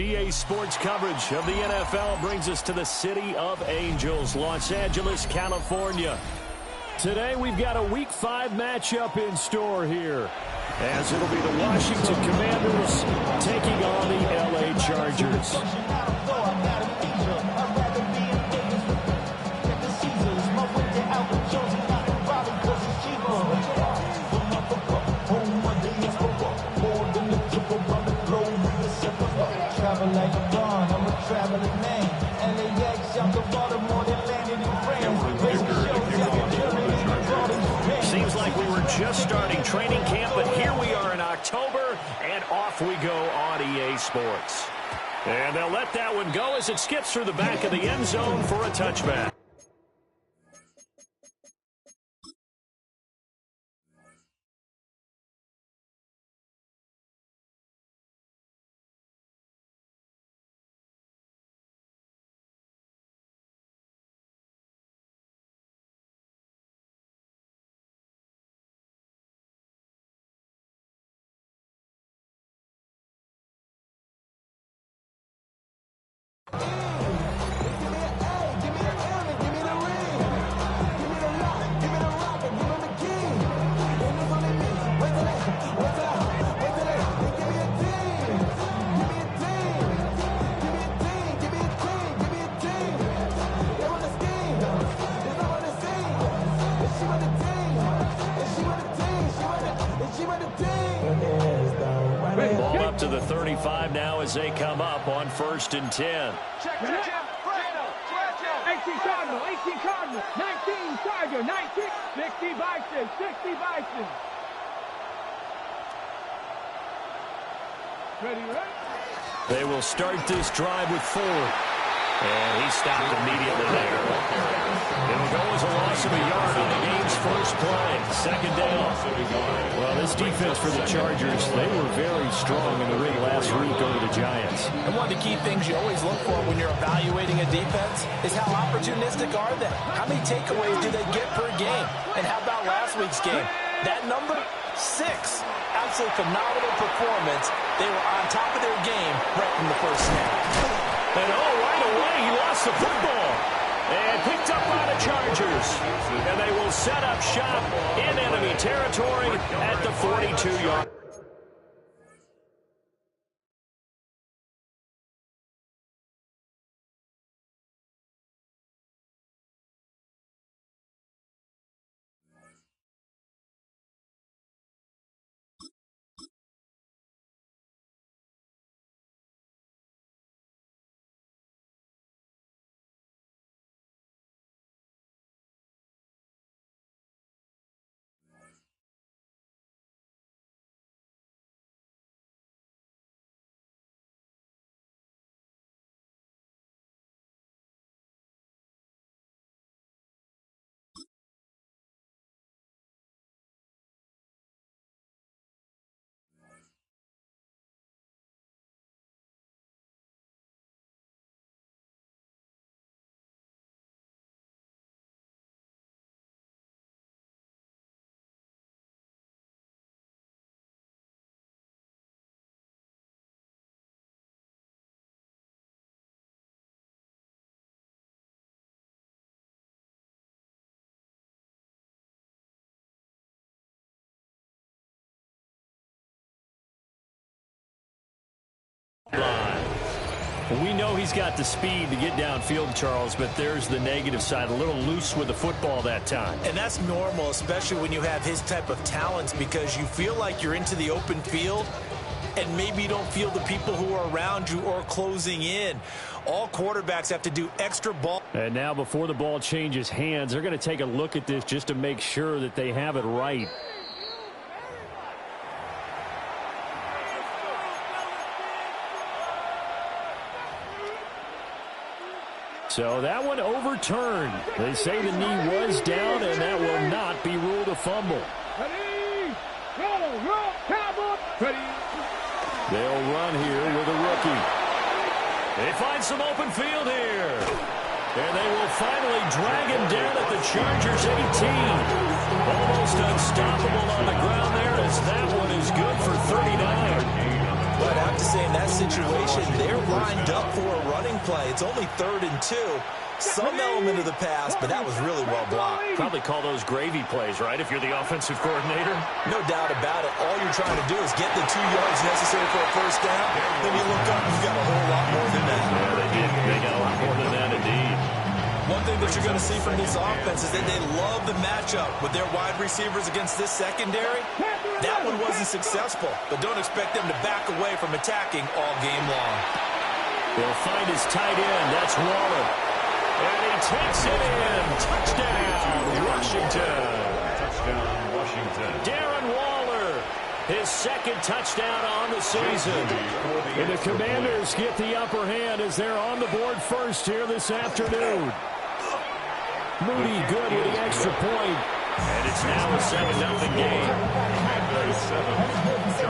EA Sports coverage of the NFL brings us to the City of Angels, Los Angeles, California. Today we've got a Week 5 matchup in store here, as it'll be the Washington Commanders taking on the LA Chargers. Seems like we were just starting training camp, but here we are in October, and off we go on EA Sports. And they'll let that one go as it skips through the back of the end zone for a touchback. Ball up to the 35 now as they come up on 1st and 10. Check. 18 Cardinal, 18 Cardinal, 19 Charger, 19, 60 Bison, 60 Bison. Ready? They will start this drive with Ford. And he stopped immediately there. It'll go as a loss of a yard on the game's first play. 2nd down. Well, this defense for the Chargers, they were very strong in the ring last week over the Giants. And one of the key things you always look for when you're evaluating a defense is how opportunistic are they? How many takeaways do they get per game? And how about last week's game? That number, 6. Absolutely phenomenal performance. They were on top of their game right from the first snap. And right away, he lost the football. And picked up by the Chargers. And they will set up shop in enemy territory at the 42-yard. We know he's got the speed to get downfield, Charles, but there's the negative side, a little loose with the football that time. And that's normal, especially when you have his type of talents, because you feel like you're into the open field and maybe you don't feel the people who are around you or closing in. All quarterbacks have to do extra ball. And now before the ball changes hands, they're going to take a look at this just to make sure that they have it right. So that one overturned. They say the knee was down, and that will not be ruled a fumble. Ready? Roll, Cowboy. Ready? They'll run here with a rookie. They find some open field here. And they will finally drag him down at the Chargers 18. Almost unstoppable on the ground there, as that one is good for 39. Well, I'd have to say in that situation, they're lined up for a running play. It's only 3rd and 2. Some element of the pass, but that was really well blocked. Probably call those gravy plays, right, if you're the offensive coordinator? No doubt about it. All you're trying to do is get the 2 yards necessary for a first down. Then you look up and you've got a whole lot more than that. Yeah, they did. They got a lot more than that, indeed. One thing that you're going to see from this offense is that they love the matchup with their wide receivers against this secondary. That one wasn't successful, but don't expect them to back away from attacking all game long. He'll find his tight end. That's Waller. And he takes it in. Touchdown, Washington. Touchdown, Washington. Darren Waller, his 2nd touchdown on the season. And the Commanders get the upper hand as they're on the board first here this afternoon. Moody good with the extra point. And it's now a 7-0 game.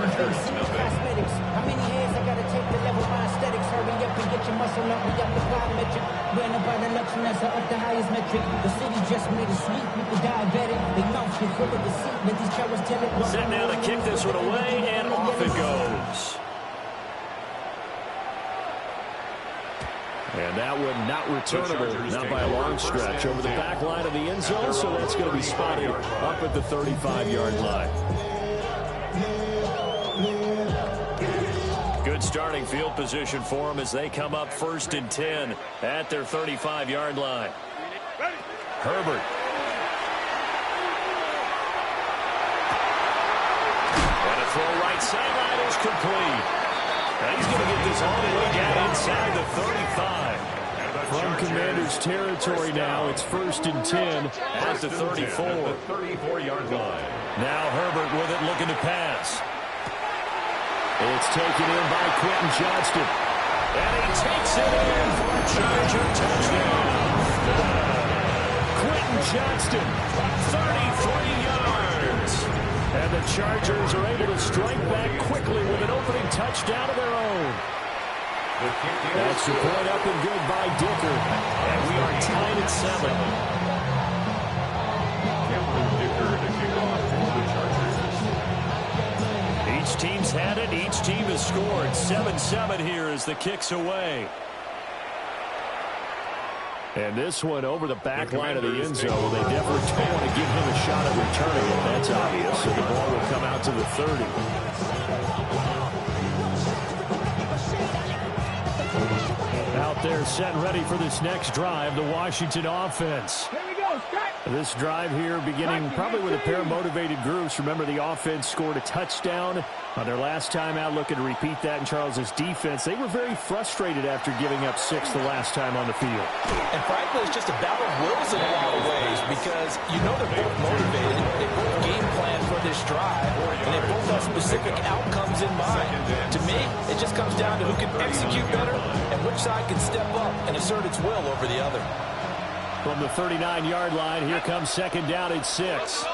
Cosmetics. How many hands I gotta take to level my aesthetics? Hurry up and get your muscle up. We got the plyometric. Ran about the luxury as up the highest metric. The city just made a sweep with the diabetic. They mouth get full of deceit. Let these cowards tell it. Set now to kick this one away, and off it goes. And that one not returnable, not by a long stretch, over the back line of the end zone, so that's going to be spotted up at the 35-yard line. Good starting field position for them as they come up 1st and 10 at their 35-yard line. Herbert. And a throw right sideline is complete. And he's going to get this all the way down inside the 35. From Commanders territory now, it's 1st and 10 at the 34. 34-yard line. Now Herbert with it, looking to pass. It's taken in by Quentin Johnston. And he takes it in for a Charger touchdown. Quentin Johnston, 33 yards. And the Chargers are able to strike back quickly with an opening touchdown of their own. That's the point up and good by Dicker. And we are tied at 7. Each team's had it. Each team has scored. 7-7 here as the kick's away. And this one over the back line of the end zone. They definitely don't want to give him a shot at returning it. That's obvious. So the ball will come out to the 30. Out there set and ready for this next drive, the Washington offense. Here we go, Scott. This drive here beginning probably with a pair of motivated groups. Remember, the offense scored a touchdown on their last time out, looking to repeat that in Charles's defense. They were very frustrated after giving up 6 the last time on the field. And frankly, it's just a battle of wills in a lot of ways because you know they're both motivated. They both game plan for this drive, and they both have specific outcomes in mind. To me, it just comes down to who can execute better and which side can step up and assert its will over the other. From the 39-yard line, here comes 2nd down at 6. 60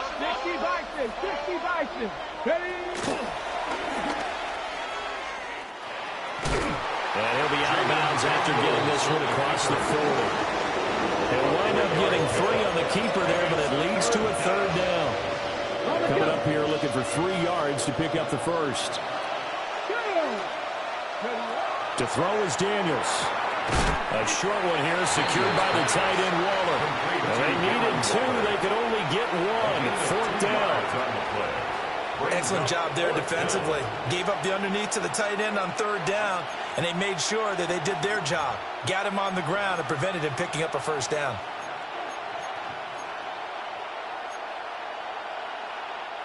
Bison, 60 Bison. Ready? And he'll be out of bounds after getting this one across the 40. He'll wind up getting 3 on the keeper there, but it leads to a 3rd down. Coming up here looking for 3 yards to pick up the first. To throw is Daniels. A short one here secured by the tight end Waller. And they needed 2. They could only get 1. 4th down. Excellent job there defensively. Gave up the underneath to the tight end on 3rd down, and they made sure that they did their job. Got him on the ground and prevented him picking up a 1st down.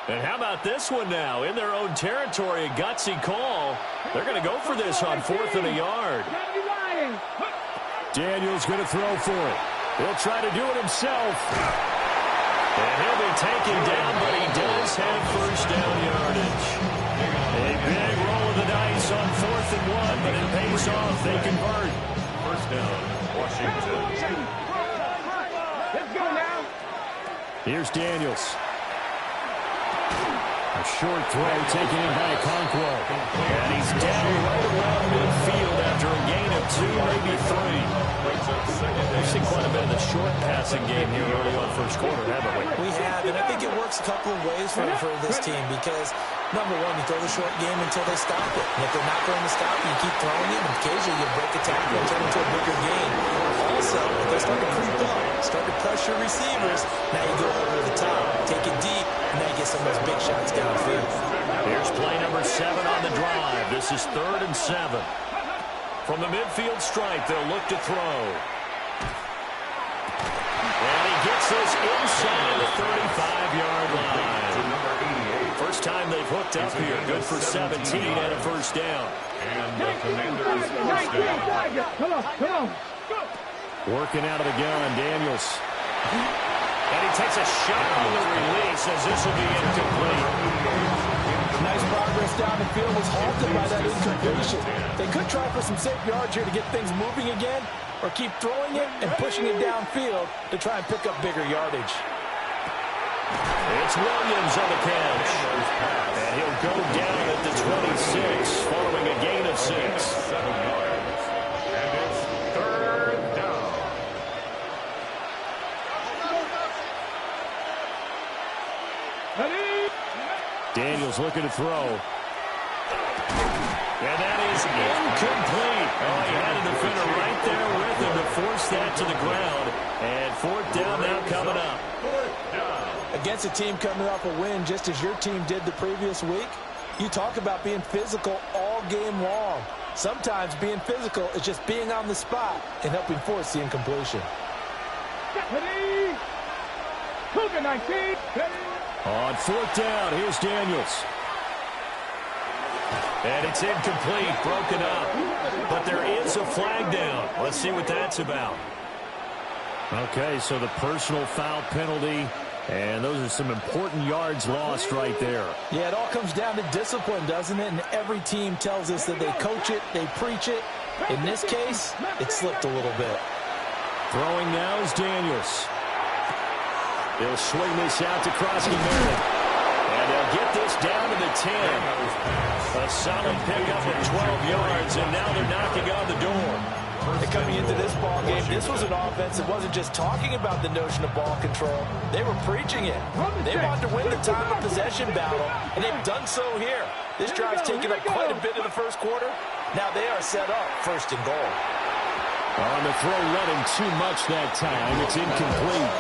And how about this one now? In their own territory, a gutsy call. They're going to go for this on 4th and a yard. Daniels going to throw for it. He'll try to do it himself. And he'll be taken down, but he does have 1st down yardage. A big roll of the dice on 4th and 1, but it pays off. They convert. 1st down, Washington. Let's go now. Here's Daniels. A short throw taken in by Okonkwo. And he's down right around midfield after a gain of 2, maybe 3. We've seen quite a bit of the short passing game here early on first quarter, haven't we? We have, and I think it works a couple of ways for this team because, number one, you throw the short game until they stop it. And if they're not going to stop it, you keep throwing it, and occasionally you break a tackle and turn it into a bigger gain. Also, if they start to creep up, start to pressure receivers, now you go over the top, take it deep, and now you get some of those big shots downfield. Here's play number 7 on the drive. This is 3rd and 7. From the midfield stripe, they'll look to throw. And he gets this inside the 35-yard line. First time they've hooked up here. Good for 17 and a first down. And the Commanders first down. Come on. Working out of the gun, Daniels. And he takes a shot on the release as this will be incomplete. Nice progress down the field, was halted by that incompletion. They could try for some safe yards here to get things moving again, or keep throwing it and pushing it downfield to try and pick up bigger yardage. It's Williams on the catch. And he'll go down at the 26 following a gain of 6. 7 yards. And it's 3rd down. Daniels looking to throw. And that is incomplete. Oh, he had a defender right there with him to force that to the ground. And 4th down now coming up. Against a team coming off a win just as your team did the previous week, you talk about being physical all game long. Sometimes being physical is just being on the spot and helping force the incompletion. Cougar 19. On 4th down, here's Daniels. And it's incomplete, broken up. But there is a flag down. Let's see what that's about. Okay, so the personal foul penalty, and those are some important yards lost right there. Yeah, it all comes down to discipline, doesn't it? And every team tells us that they coach it, they preach it. In this case, it slipped a little bit. Throwing now is Daniels. They'll swing this out to Krosky Merritt. And they'll get this down to the 10. A solid pickup of 12 yards, and now they're knocking on the door. And coming into this ball game, this was an offense that wasn't just talking about the notion of ball control. They were preaching it. They wanted to win the time of possession battle, and they've done so here. This drive's taken up quite a bit in the first quarter. Now they are set up 1st and goal. On the throw, running too much that time. It's incomplete.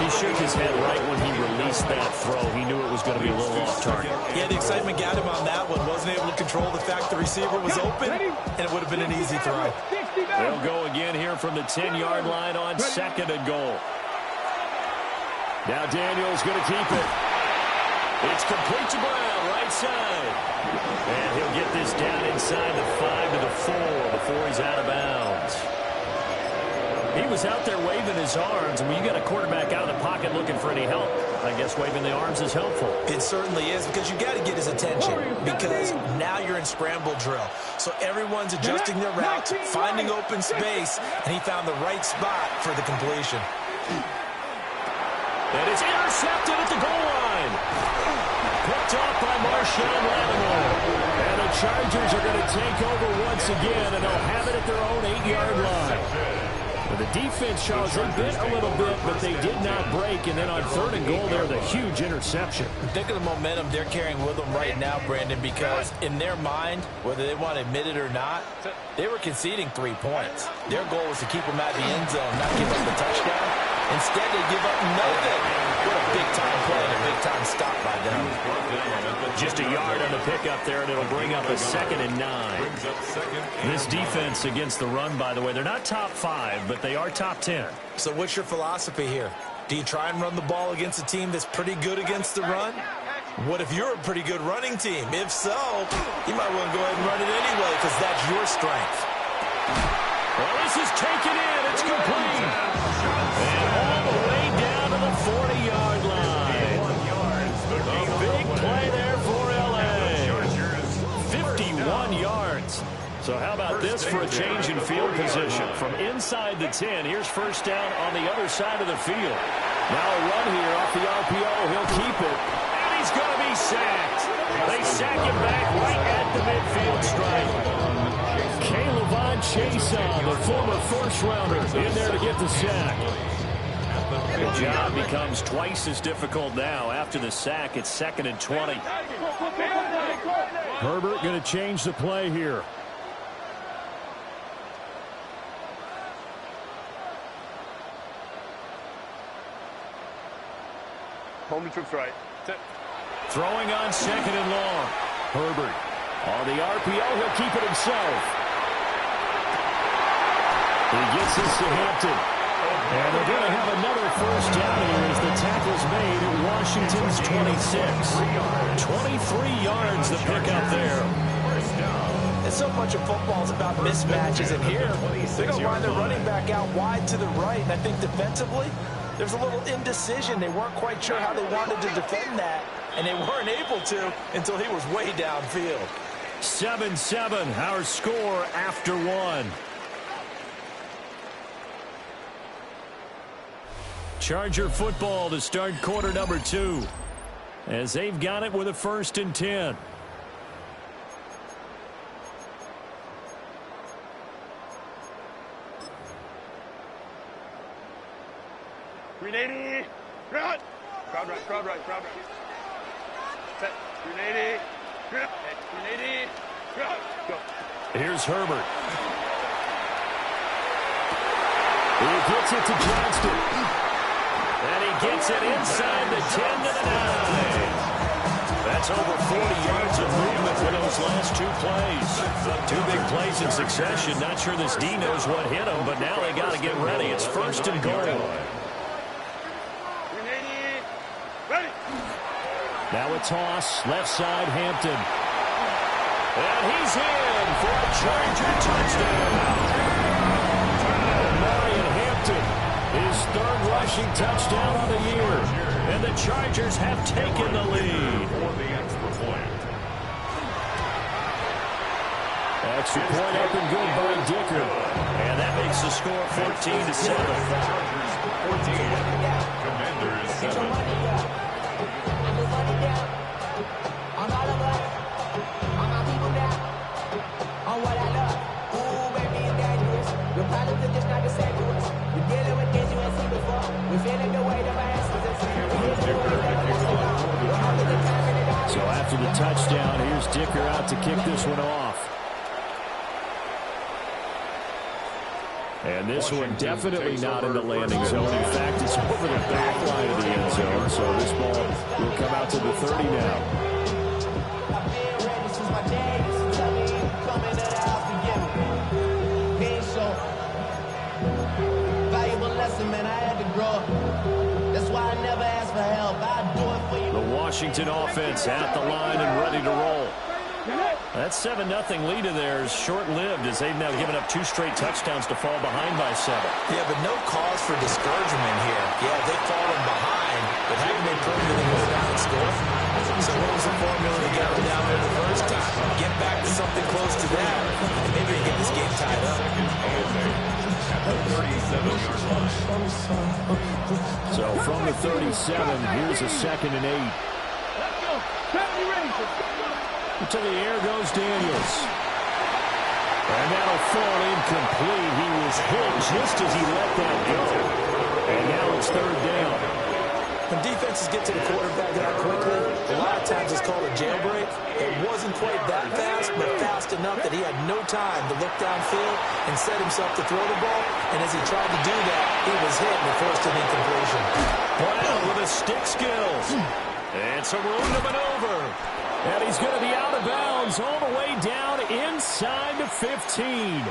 He shook his head right when he released that throw. He knew it was going to be a little off target. Yeah, the excitement got him on that one. Wasn't able to control the fact the receiver was open, and it would have been an easy throw. They'll go again here from the 10-yard line on 2nd and goal. Now Daniels going to keep it. It's complete to Brown, right side. And he'll get this down inside the 5 to the 4 before he's out of bounds. He was out there waving his arms, and when you got a quarterback out of the pocket looking for any help, I guess waving the arms is helpful. It certainly is, because you got to get his attention, because now you're in scramble drill. So everyone's adjusting their routes, finding open space, and he found the right spot for the completion. That is intercepted at the goal line. Picked off by Marshawn Lattimore. And the Chargers are going to take over once again, and they'll have it at their own 8-yard line. The defense, Charles, they bit a little bit, but they did not break. And then on 3rd and goal there, the huge interception. Think of the momentum they're carrying with them right now, Brandon, because in their mind, whether they want to admit it or not, they were conceding 3 points. Their goal was to keep them out of the end zone, not give up the touchdown. Instead, they give up nothing. What a big-time play and a big-time stop by them. Just a yard on the pickup there, and it'll bring up a 2nd and 9. This defense against the run, by the way, they're not top 5, but they are top 10. So what's your philosophy here? Do you try and run the ball against a team that's pretty good against the run? What if you're a pretty good running team? If so, you might want to go ahead and run it anyway, because that's your strength. Well, this is taken in. It's complete. And all the way down to the 40-yard line. A big play there for L.A. 51 yards. So how about this for a change in field position? From inside the 10, here's 1st down on the other side of the field. Now a run here off the RPO. He'll keep it. And he he's going to be sacked. They sack him back right at the midfield stripe. Caleb Chason, the former first-rounder, in there to get the sack. The job becomes twice as difficult now. After the sack, it's 2nd and 20. Herbert going to change the play here. Home to troops right. Throwing on 2nd and long. Herbert on the RPO. He'll keep it himself. He gets this to Hampton. And they're going to have another first down here as the tackle's made at Washington's 26. 23 yards the pickup there. And so much of football is about mismatches, and here they're going to line their running back out wide to the right. And I think defensively, there's a little indecision. They weren't quite sure how they wanted to defend that, and they weren't able to until he was way downfield. 7-7, our score after 1. Charger football to start quarter number 2, as they've got it with a 1st and 10. Grenade! Crowd! Crowd right, crowd right, crowd right. Set. Grenade! Grenade! Crowd! Go. Here's Herbert. He gets it to Johnston. And he gets it inside the 10 to the 9. That's over 40 yards of movement for those last 2 plays. 2 big plays in succession. Not sure this D knows what hit him, but now they got to get ready. It's 1st and goal. Ready. Now a toss, left side, Hampton. And he's in for a Charger touchdown. Marion Hampton, his 3rd rushing touchdown of the year. And the Chargers have taken the lead. Extra point up and good by Dicker. And that makes the score 14-7. Commanders 7. So after the touchdown, here's Dicker out to kick this one off. And this one definitely not in the landing zone. In fact, it's over the back line of the end zone. So this ball will come out to the 30 now. The Washington offense at the line and ready to roll. That 7-0 lead of theirs short-lived as they've now given up 2 straight touchdowns to fall behind by 7. Yeah, but no cause for discouragement here. Yeah, they've fallen behind, but haven't they proven that they go down and score? So what was the formula to get them down there the first time? Get back to something close to that, and maybe they get this game tied up. So from the 37, here's a 2nd and 8. Let's go. 70 range. To the air goes Daniels. And that'll fall incomplete. He was hit just as he let that go. And now it's 3rd down. When defenses get to the quarterback that quickly, a lot of times it's called a jailbreak. It wasn't quite that fast, but fast enough that he had no time to look downfield and set himself to throw the ball. And as he tried to do that, he was hit and it forced an incompletion. Brown with a stick skills. And some room to maneuver. And he's going to be out of bounds all the way down inside the 15.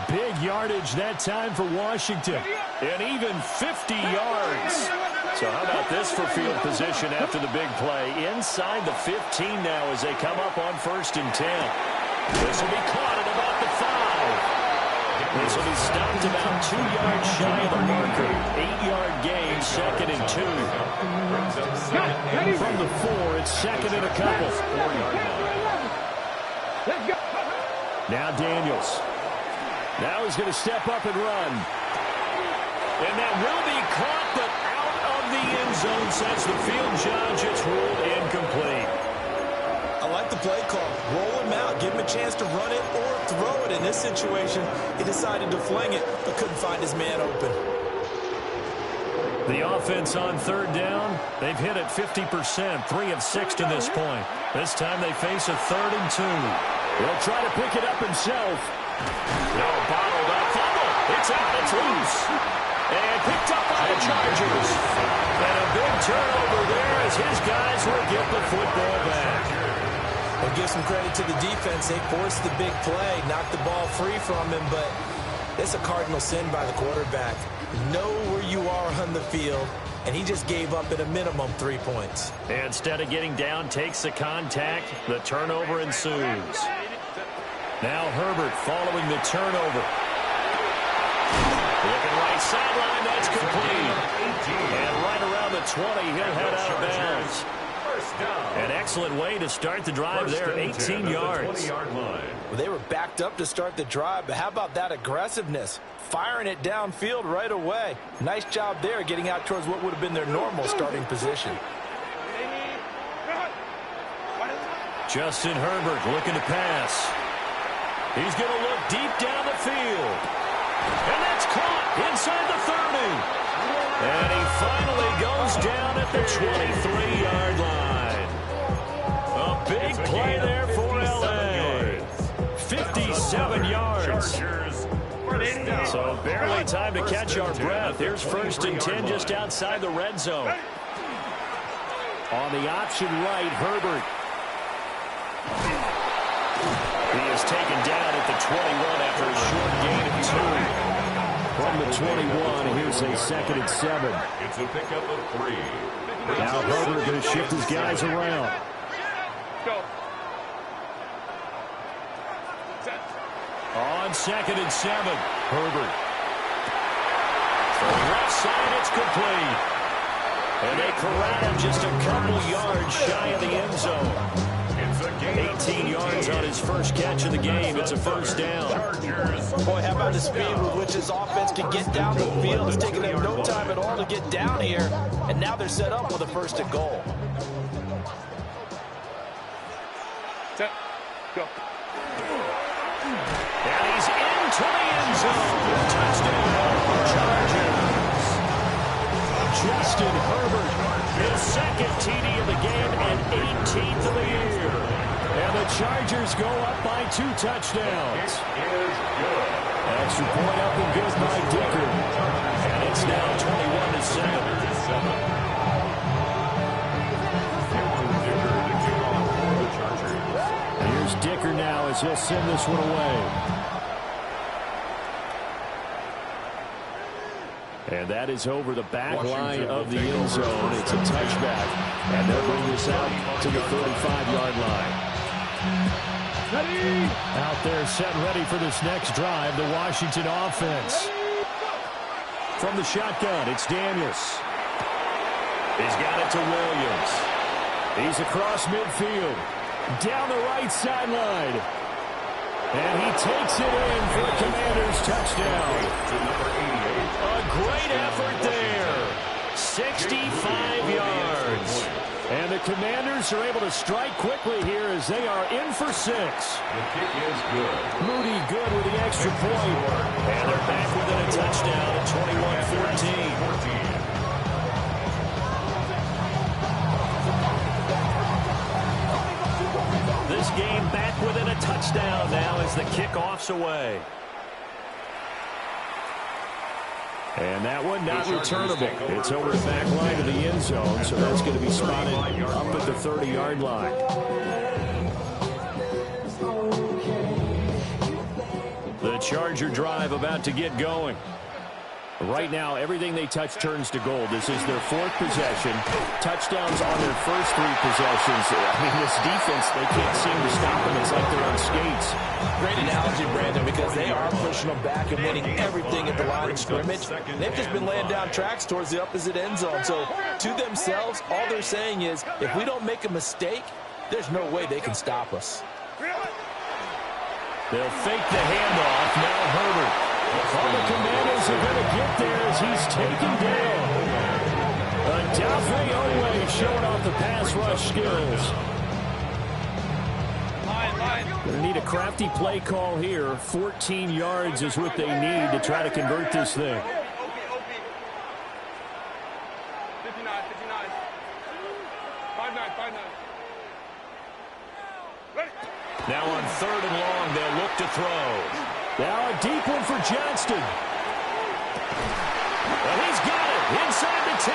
Big yardage that time for Washington. And even 50 yards. So how about this for field position after the big play? Inside the 15 now as they come up on 1st and 10. This will be caught at about the 5. This will be stopped about 2 yards shy of the marker. 8-yard gain, 2nd and 2. From the 4, it's 2nd and a couple. Let's go. Now Daniels. Now he's going to step up and run. And that will be caught, but out of the end zone since the field judge. It's ruled incomplete. play call. Roll him out, give him a chance to run it or throw it. In this situation, he decided to fling it, but couldn't find his man open. The offense on third down, they've hit it 50%, 3 of 6 to this point. This time they face a 3rd and 2. He'll try to pick it up himself. No, bottled up. Fumble. It's out. It's loose. And picked up by the Chargers. And a big turnover there as his guys will get the football back. We'll give some credit to the defense. They forced the big play, knocked the ball free from him, but it's a cardinal sin by the quarterback. Know where you are on the field, and he just gave up at a minimum 3 points. Instead of getting down, takes the contact. The turnover ensues. Now Herbert following the turnover. Looking right sideline, that's complete. And right around the 20, he'll head out of bounds. An excellent way to start the drive there, 18 yards. Well, they were backed up to start the drive, but how about that aggressiveness? Firing it downfield right away. Nice job there getting out towards what would have been their normal starting position. Justin Herbert looking to pass. He's going to look deep down the field. And that's caught inside the 30. And he finally goes down at the 23-yard line. A big play there for L.A. 57 yards. So barely time to catch our breath. Here's 1st and 10 just outside the red zone. On the option right, Herbert. He is taken down at the 21 after a short gain of 2. From the 21, here's a 2nd and 7. It's a pickup of 3. Now Herbert going to shift his guys around. Go. On 2nd and 7, Herbert. From the left side, it's complete. And they corral him just a couple yards shy of the end zone. 18 yards on his first catch of the game. It's a 1st down. Boy, how about the speed with which this offense can get down the field? It's taken them no time at all to get down here. And now they're set up with a 1st and goal. Set. Go. And he's into the end zone. Touchdown, Chargers. Justin Herbert, his 2nd TD of the game and 18th of the year. And the Chargers go up by 2 touchdowns. Extra point up and good by Dicker. And it's now 21-7. Here's Dicker now as he'll send this one away. And that is over the back line of the end zone. It's a touchback. And they'll bring this out to the 35-yard line. Ready. Out there set ready for this next drive, the Washington offense. From the shotgun, it's Daniels. He's got it to Williams. He's across midfield. Down the right sideline. And he takes it in for the Commanders' touchdown. A great effort there. 65 yards. And the Commanders are able to strike quickly here as they are in for 6. The kick is good. Moody good with the extra point. And they're back within a touchdown at 21-14. This game back within a touchdown now as the kickoff's away. And that one not returnable. It's over the back line of the end zone, so that's going to be spotted up at the 30-yard line. The Charger drive about to get going. Right now, everything they touch turns to gold. This is their 4th possession. Touchdowns on their first 3 possessions. I mean, this defense, they can't seem to stop them. It's like they're on skates. Great analogy, Brandon, because they are pushing them back and winning everything at the line of scrimmage. They've just been laying down tracks towards the opposite end zone. So, to themselves, all they're saying is, if we don't make a mistake, there's no way they can stop us. They'll fake the handoff. Now Herbert. All the Commanders are going to get there as he's taken down. Odafe Oweh showing off the pass rush skills. Gonna need a crafty play call here. 14 yards is what they need to try to convert this thing. 59, 59. 5-9, 5-9. Ready. Now on 3rd and long, they'll look to throw. Now a deep one for Johnston. And he's got it inside the 10.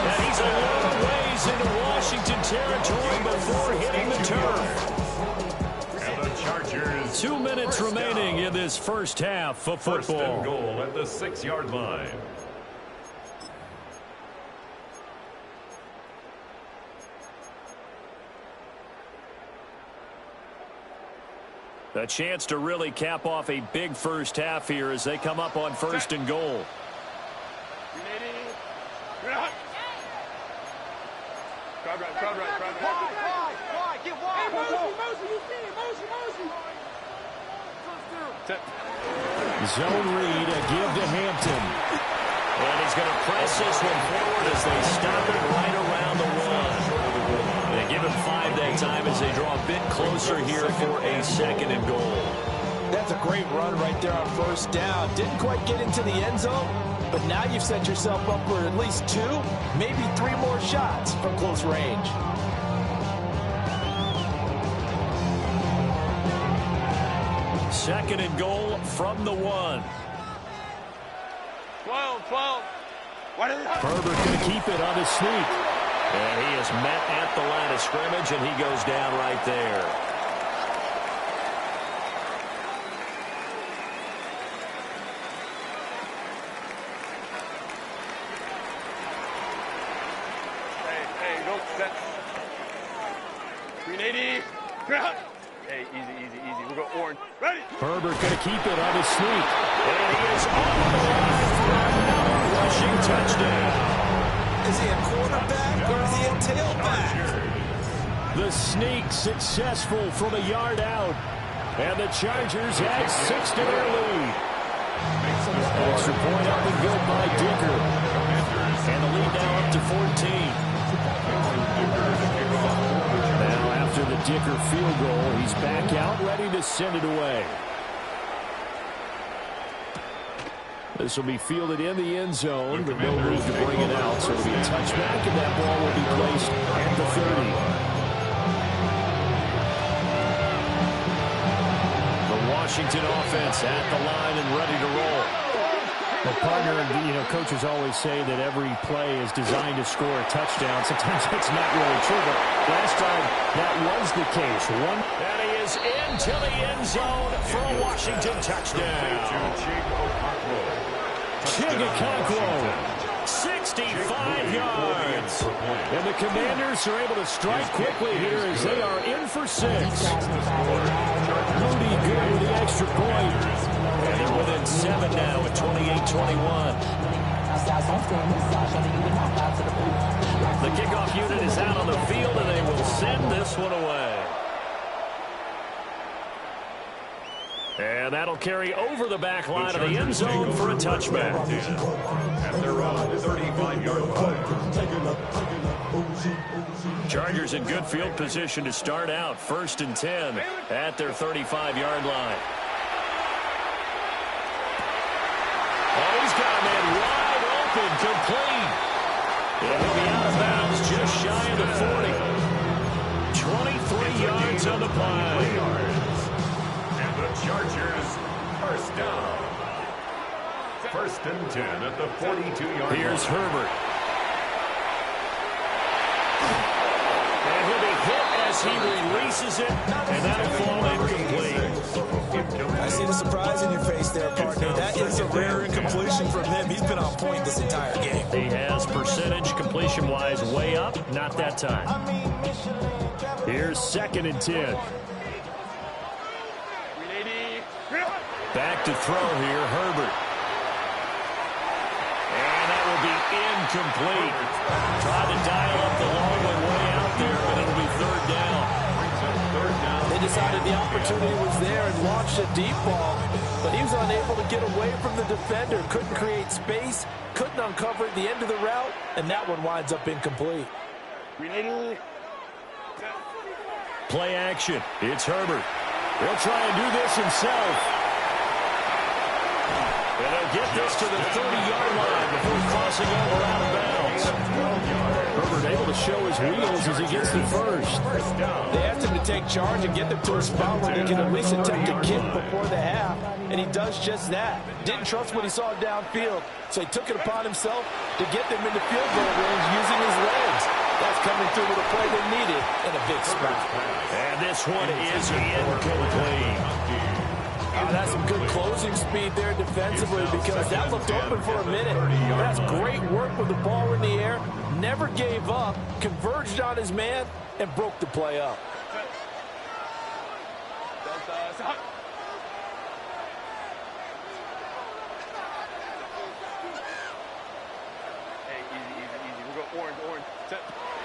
And he's a long ways into Washington territory before hitting the turf. And the Chargers. 2 minutes remaining in this first half of First and football. goal at the 6-yard line. A chance to really cap off a big first half here as they come up on 1st and goal. Crowd right, crowd right, crowd right. Get wide. Motion, you see it. Motion. Zone read, a give to Hampton. And he's going to press this one forward as they stop it right around the 1. They give him 5 that time as they draw a bit closer here for a 2nd and goal. That's a great run right there on 1st down. Didn't quite get into the end zone, but now you've set yourself up for at least 2, maybe 3 more shots from close range. Second and goal from the 1. 12. What is it? Herbert going to keep it on his sneak. And he is met at the line of scrimmage, and he goes down right there. Hey, go set. 380. Hey, easy. We'll go orange. Ready. Herbert going to keep it on his sneak. And he is on the line for another rushing touchdown. Is he a quarterback or is he a tailback? The sneak successful from a yard out. And the Chargers add 6 to their lead. Extra point up and good by Dicker. And the lead now up to 14. Now after the Dicker field goal, he's back out ready to send it away. This will be fielded in the end zone, but no room to bring it out. So it'll be a touchback, and that ball will be placed at the 30. The Washington offense at the line and ready to roll. Well, partner, coaches always say that every play is designed to score a touchdown. Sometimes it's not really true, but last time that was the case. And he is into the end zone for a Washington touchdown. Chigakonkwo, 65 yards. And the Commanders are able to strike quickly here as they are in for 6. Moody good with the extra point. And they're within 7 now at 28-21. The kickoff unit is out on the field, and they will send this one away. And that'll carry over the back line of the end zone for a touchback. At their own 35-yard line. Chargers in good field position to start out. 1st and 10 at their 35-yard line. Oh, he's got a man wide open, complete. And he'll be out of bounds just shy of the 40. 23 yards on the play. Chargers, first down. 1st and 10 at the 42-yard line. Here's Herbert. And he'll be hit as he releases it, and that'll fall incomplete. I see the surprise in your face there, partner. That is a rare incompletion from him. He's been on point this entire game. He has percentage completion-wise way up, not that time. Here's 2nd and 10. Back to throw here, Herbert. And that will be incomplete. Tried to dial up the long one way out there, but it'll be 3rd down. They decided the opportunity was there and launched a deep ball, but he was unable to get away from the defender, couldn't create space, couldn't uncover at the end of the route, and that one winds up incomplete. Play action. It's Herbert. He'll try and do this himself. And they'll get this to the 30-yard line before crossing over out of bounds. Herbert able to show his wheels as he gets the first. They asked him to take charge and get them to a spot where they can at least attempt to kick before the half, and he does just that. Didn't trust what he saw downfield, so he took it upon himself to get them into field goal range using his legs. That's coming through with a play they needed in a big spot. And this one is incomplete. That's some good closing speed there defensively because that looked open for a minute. That's great work with the ball in the air. Never gave up, converged on his man, and broke the play up. Hey, easy. We'll go orange. Set.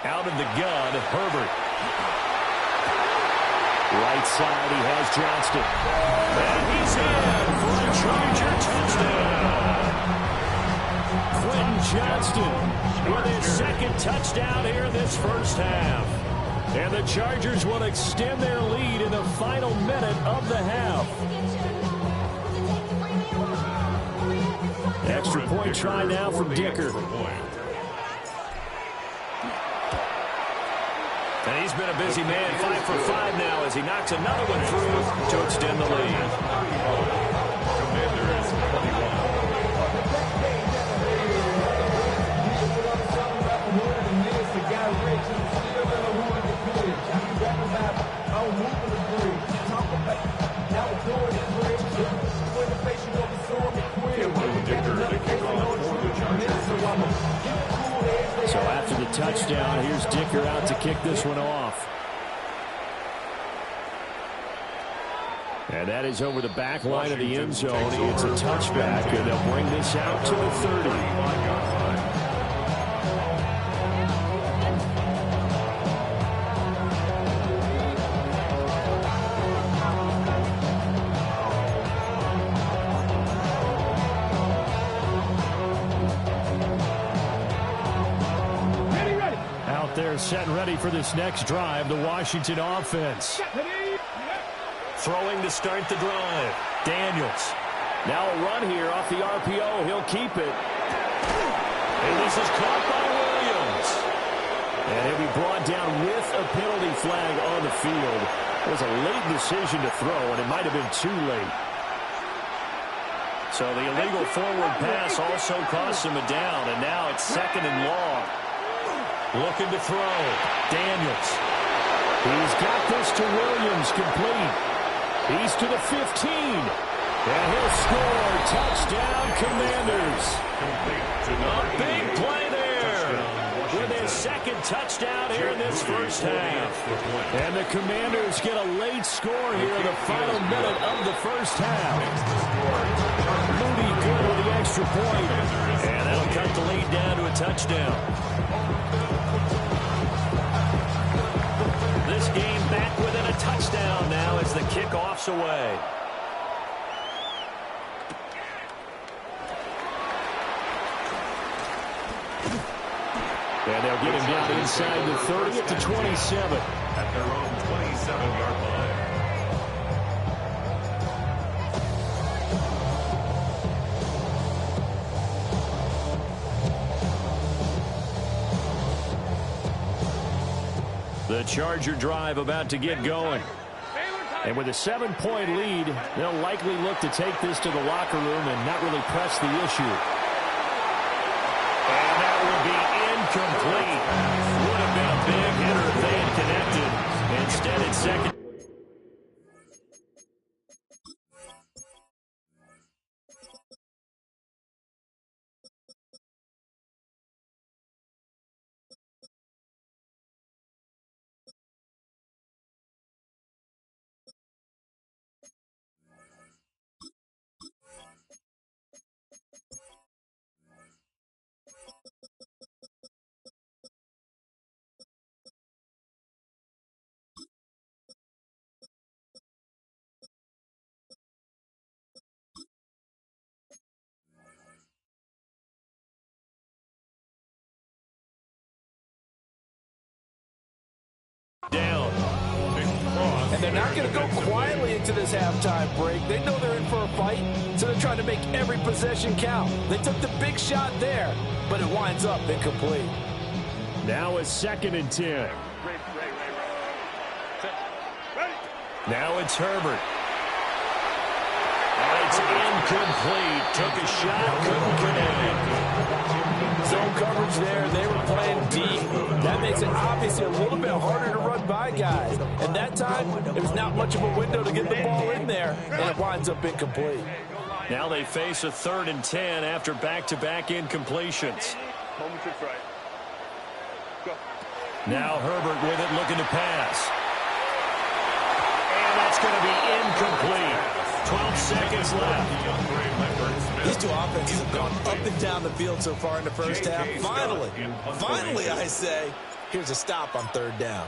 Out of the gun, Herbert. Right side, he has Johnston. And he's in for a Charger touchdown. Quentin Johnston with his second touchdown here in this first half. And the Chargers will extend their lead in the final minute of the half. Extra point try now from Dicker. And he's been a busy man, 5 for 5 now as he knocks another one through to extend the lead. So after the touchdown, here's Dicker out to kick this one off. And that is over the back line of the end zone. It's a touchback, and they'll bring this out to the 30. Set and ready for this next drive, the Washington offense. Throwing to start the drive. Daniels. Now a run here off the RPO. He'll keep it. And this is caught by Williams. And he'll be brought down with a penalty flag on the field. It was a late decision to throw, and it might have been too late. So the illegal forward pass also costs him a down, and now it's 2nd and long. Looking to throw. Daniels. He's got this to Williams, complete. He's to the 15. And he'll score. Touchdown, Commanders. A big play there. With his second touchdown here in this first half. And the Commanders get a late score here in the final minute of the first half. Moody good with the extra point. And that'll cut the lead down to a touchdown. This game back within a touchdown now as the kickoff's away. And they'll get him down inside the 30 at the 27. At their own 27-yard line. The Charger drive about to get going. And with a 7-point lead, they'll likely look to take this to the locker room and not really press the issue. And that would be incomplete. Would have been a big hitter if they had connected. Instead, it's second. Down. And they're not going to go quietly into this halftime break. They know they're in for a fight, so they're trying to make every possession count. They took the big shot there, but it winds up incomplete. Now a 2nd and 10. Now it's Herbert. And it's incomplete. Took a shot, couldn't connect. Zone coverage there. They were playing deep. That makes it obviously a little bit harder to run by guys. And that time, there was not much of a window to get the ball in there, and it winds up incomplete. Now they face a 3rd and 10 after back-to-back incompletions. Now Herbert with it, looking to pass. And that's going to be incomplete. 12 seconds left. These two offenses have gone up and down the field so far in the first half. Finally, I say, here's a stop on 3rd down.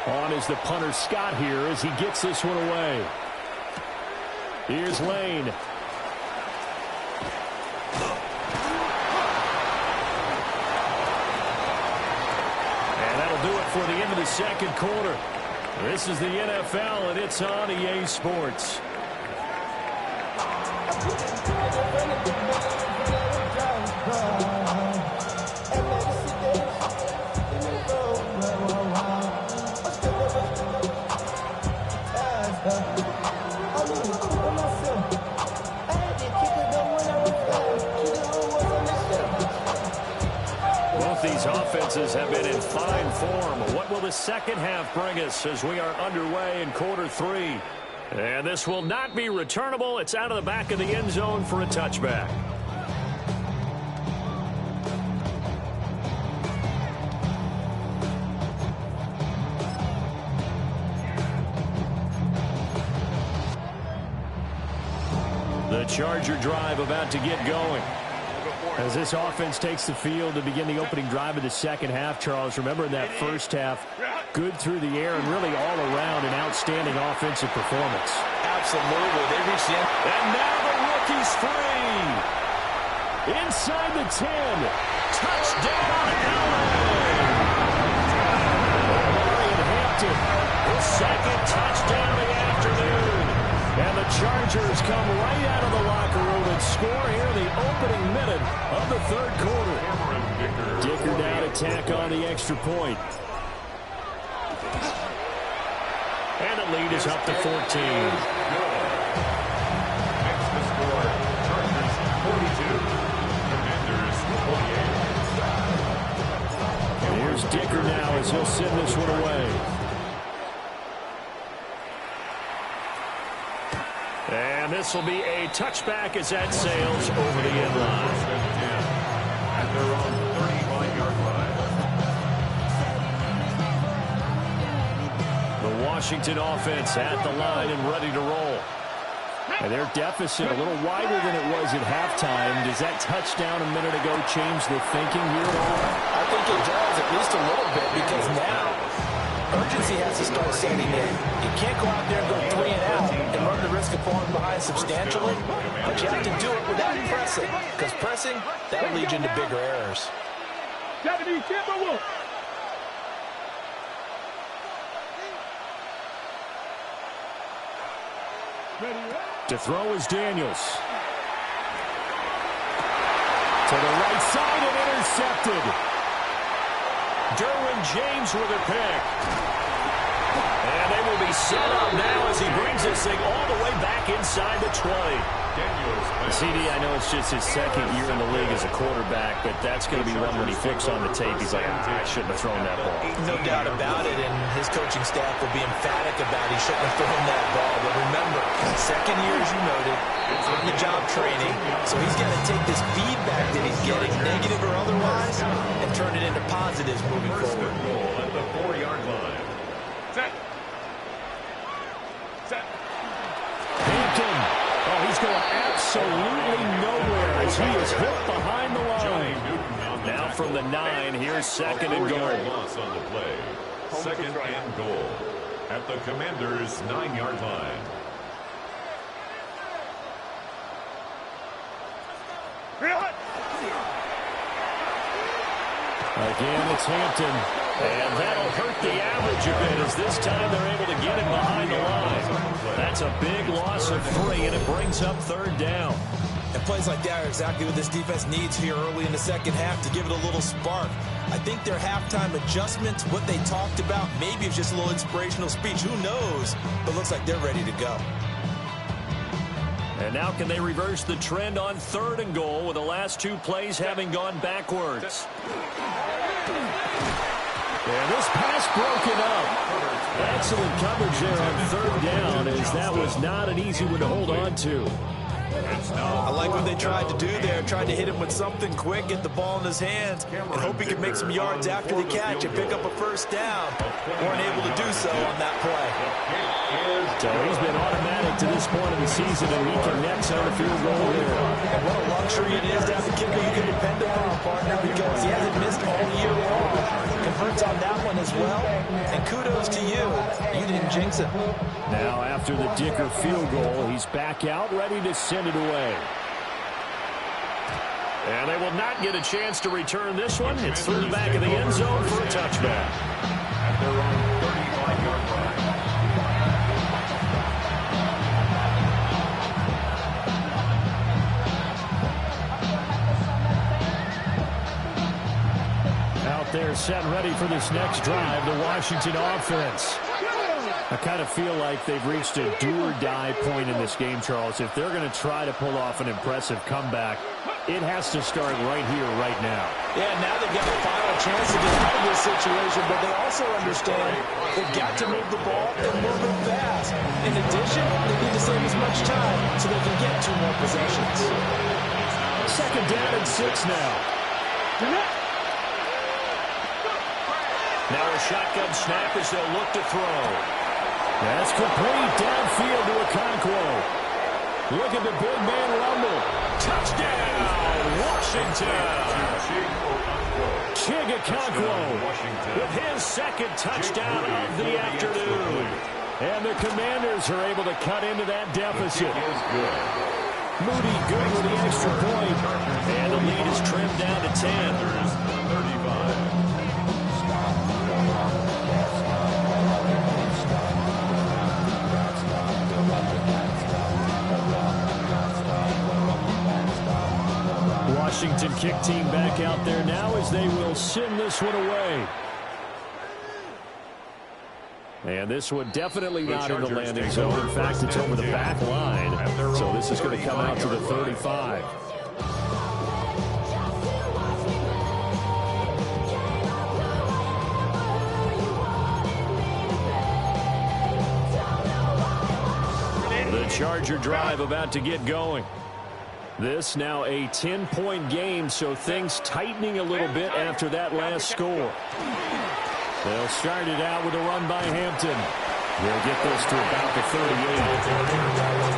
On is the punter Scott here as he gets this one away. Here's Lane. And that'll do it for the end of the 2nd quarter. This is the NFL, and it's on EA Sports. These offenses have been in fine form. What will the second half bring us as we are underway in quarter 3? And this will not be returnable. It's out of the back of the end zone for a touchback. The Charger drive about to get going. As this offense takes the field to begin the opening drive of the second half, Charles, remember in that first half, good through the air and really all around an outstanding offensive performance. Absolutely. They reached the end. And now the rookie's free. Inside the 10. Touchdown, Allen. Marion Hampton, his 2nd touchdown of the afternoon. And the Chargers come right out of the locker room and score here in the opening minute of the 3rd quarter. Dicker now to tack on the extra point. And the lead is up to 14. Next to score, Chargers 42, Commanders 48. And here's Dicker now as he'll send this one away. And this will be a touchback as that sails over the end line. At their own 35-yard line. The Washington offense at the line and ready to roll. And their deficit a little wider than it was at halftime. Does that touchdown a minute ago change the thinking here at all? I think it does, at least a little bit, because now urgency has to start setting in. You can't go out there and go 3 and out and run the risk of falling behind substantially, but you have to do it without pressing, because pressing, that'll lead you into bigger errors. 70 Timberwolves. To throw is Daniels. To the right side and intercepted. Derwin James with a pick. And they will be set up now as he brings this thing all the way back inside the 20. CD, I know it's just his 2nd year in the league as a quarterback, but that's going to be one when he picks on the tape. He's like, I shouldn't have thrown that ball. No doubt about it, and his coaching staff will be emphatic about he shouldn't have thrown that ball. But remember, 2nd year, as you noted, on the job training, so he's got to take this feedback that he's getting, negative or otherwise, and turn it into positives moving forward. At the 4-yard line. Set. Hampton. Oh, he's going absolutely nowhere as he is hit behind the line. Now from the 9, here's 2nd and goal. Loss on the play. 2nd and goal. At the Commanders' 9-yard line. Again, it's Hampton. And that'll hurt the average a bit as this time they're able to get him behind the line. That's a big loss of 3, and it brings up 3rd down. And plays like that are exactly what this defense needs here early in the second half to give it a little spark. I think their halftime adjustments, what they talked about, maybe it's just a little inspirational speech. Who knows? But looks like they're ready to go. And now can they reverse the trend on 3rd and goal with the last 2 plays having gone backwards? And this pass broken up. Excellent coverage there on 3rd down, as that was not an easy one to hold on to. I like what they tried to do there. Tried to hit him with something quick, get the ball in his hands, and hope he could make some yards after the catch and pick up a 1st down. Weren't able to do so on that play. So he's been automatic to this point of the season, and he connects on a field goal here. And what a luxury it is to have a kicker you can depend upon, partner, because he hasn't missed all year long. Converts on that one as well, and kudos to you. You didn't jinx it. Now after the Dicker field goal, he's back out, ready to send it away. And they will not get a chance to return this one. It's through the back of the end zone for a touchback. At their own 35-yard line. Out there set ready for this next drive, the Washington offense. I kind of feel like they've reached a do-or-die point in this game, Charles. If they're going to try to pull off an impressive comeback, it has to start right here, right now. Yeah, now they've got a final chance to get out of this situation, but they also understand they've got to move the ball and move it fast. In addition, they need to save as much time so they can get 2 more possessions. 2nd down and 6 now. Now a shotgun snap as they'll look to throw. That's complete downfield to Okonkwo. Look at the big man rumble. Touchdown, Washington. Chig Okonkwo with his 2nd touchdown of the afternoon. And the Commanders are able to cut into that deficit. Moody good with the extra point. And the lead is trimmed down to 10. 35. Washington kick team back out there now as they will send this one away. And this one definitely not in the landing zone. In fact, it's over the back line. So this is going to come out to the 35. The Charger drive about to get going. This now a 10-point game, so things tightening a little bit after that last score. They'll start it out with a run by Hampton. They'll get this to about the 38.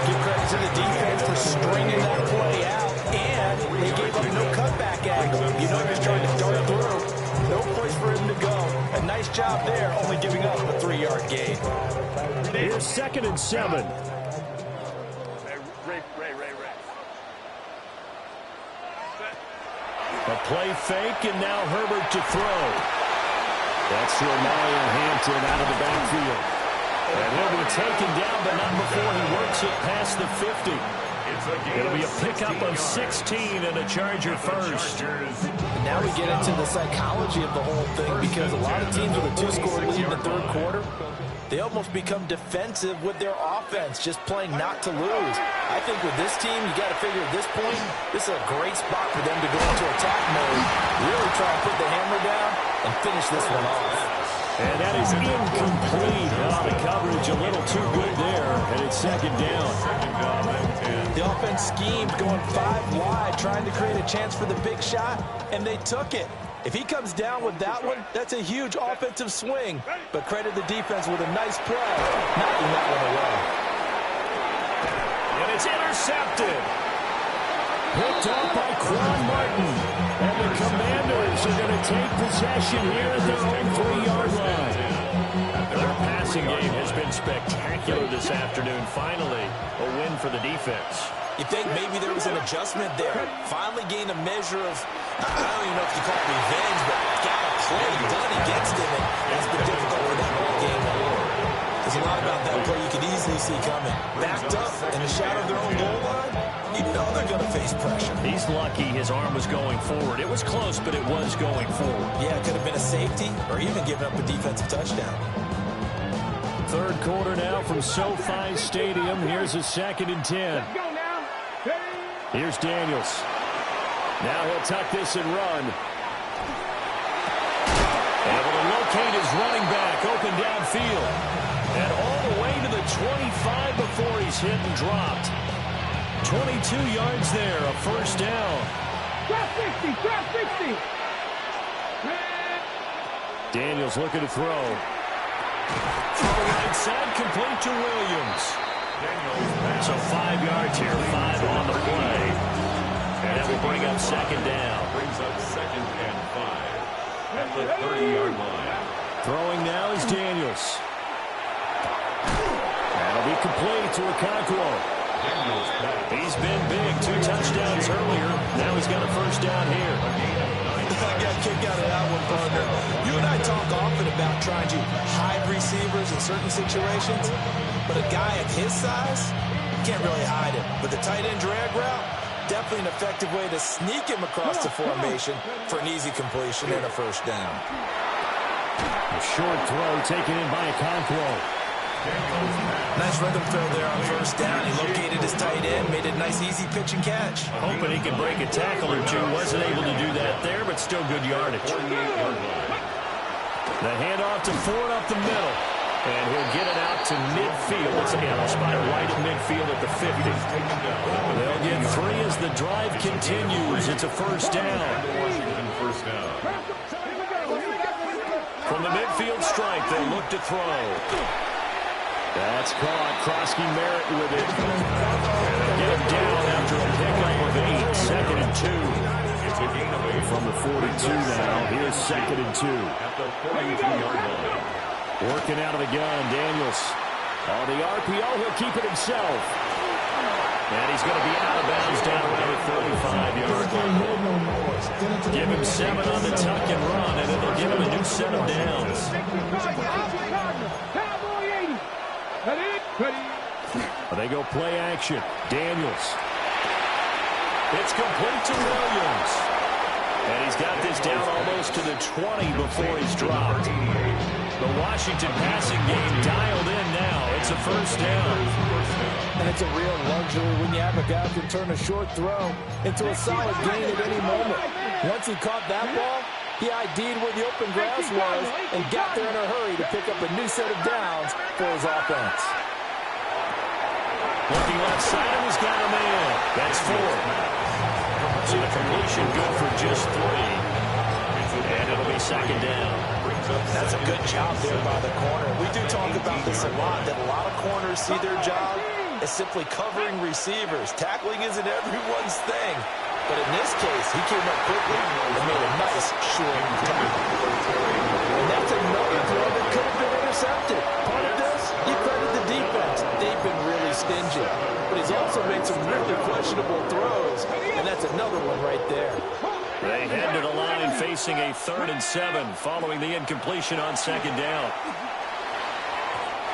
Give credit to the defense for stringing that play out, and they gave up no cutback angle. You know he was trying to dart through. No place for him to go. A nice job there, only giving up a 3-yard gain. Here's 2nd and 7. A play fake, and now Herbert to throw. That's to Amaya Hampton out of the backfield. And he'll be taken down, but not before he works it past the 50. It'll be a pickup of 16 and a Charger first. Now we get into the psychology of the whole thing, because a lot of teams with a 2-score lead in the 3rd quarter, they almost become defensive with their offense, just playing not to lose. I think with this team, you got to figure at this point, this is a great spot for them to go into attack mode, really try and put the hammer down and finish this one off. And that is incomplete. The coverage a little too good there, and it's 2nd down. The offense schemed, going 5 wide, trying to create a chance for the big shot, and they took it. If he comes down with that one, that's a huge offensive swing. But credit the defense with a nice play, knocking that one away. And it's intercepted. Picked up by Quan Martin. And the Commanders are going to take possession here at their own 3-yard line. Their pass passing game has been spectacular this afternoon. Finally, a win for the defense. You think maybe there was an adjustment there. Finally gained a measure of, I don't even know if you call it revenge, but got a play done against him, and that's been difficult for them all game long. There's a lot about that play you could easily see coming. Backed up in the shadow of their own goal line, you know they're going to face pressure. He's lucky his arm was going forward. It was close, but it was going forward. Yeah, it could have been a safety or even giving up a defensive touchdown. Third quarter now from SoFi Stadium. Here's a 2nd and 10. Let's go now. Here's Daniels. Now he'll tuck this and run. Able to locate his running back open downfield. And all the way to the 25 before he's hit and dropped. 22 yards there, a first down. Drop 60, drop 60. Daniels looking to throw. Throw inside, complete to Williams. So 5 yards here, 5 on the play. And that will bring up 2nd down. Brings up 2nd and 5 at the 30-yard line. Throwing now is Daniels. That'll be complete to Okonkwo. He's been big, 2 touchdowns earlier. Now he's got a first down here. I got a kick out of that one, partner. You and I talk often about trying to hide receivers in certain situations, but a guy at his size, you can't really hide him. But the tight end drag route, definitely an effective way to sneak him across the formation for an easy completion and a first down. A short throw taken in by Okonkwo. Nice rhythm throw there on first down. He located his tight end, made a nice easy pitch and catch. Hoping he could break a tackle or two. Wasn't able to do that there, but still good yardage. The handoff to Ford up the middle. And he'll get it out to midfield. It's a spot right at midfield at the 50. They'll get 3 as the drive continues. It's a first down. From the midfield strike, they'll look to throw. That's caught. Krosky Merritt with it. And they'll get him down after a pickup of 8. 2nd and 2. It's a gain of 8 from the 42 now. Here's 2nd and 2. at the 42-yard line. Working out of the gun, Daniels. On the RPO, he'll keep it himself. And he's going to be out of bounds down around the 35-yard line. Give him 7 on the tuck and run, and it'll give him a new set of downs. They go play action. Daniels. It's complete to Williams. And he's got this down almost to the 20 before he's dropped. The Washington passing game dialed in now. It's a first down. And it's a real luxury when you have a guy who can turn a short throw into a solid gain at any moment. Once he caught that ball, he ID'd where the open grass was and got there in a hurry to pick up a new set of downs for his offense. Looking left side, and he's got him in. That's 4. So the completion good for just 3. And it'll be 2nd down. That's a good job there by the corner. We do talk about this a lot, that a lot of corners see their job as simply covering receivers. Tackling isn't everyone's thing. But in this case, he came up quickly and made a nice short tackle. And that's another throw that could have been intercepted. Part of this, you credit the defense. They've been really stingy. But he's also made some really questionable throws. And that's another one right there. They head to the line facing a 3rd and 7 following the incompletion on 2nd down.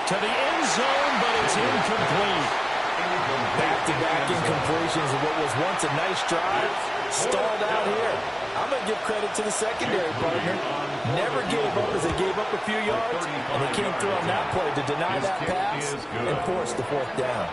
To the end zone, but it's incomplete. Back-to-back incompletions of what was once a nice drive. Stalled out here. I'm going to give credit to the secondary partner. Never gave up as they gave up a few yards, and they came through on that play to deny that pass and force the 4th down.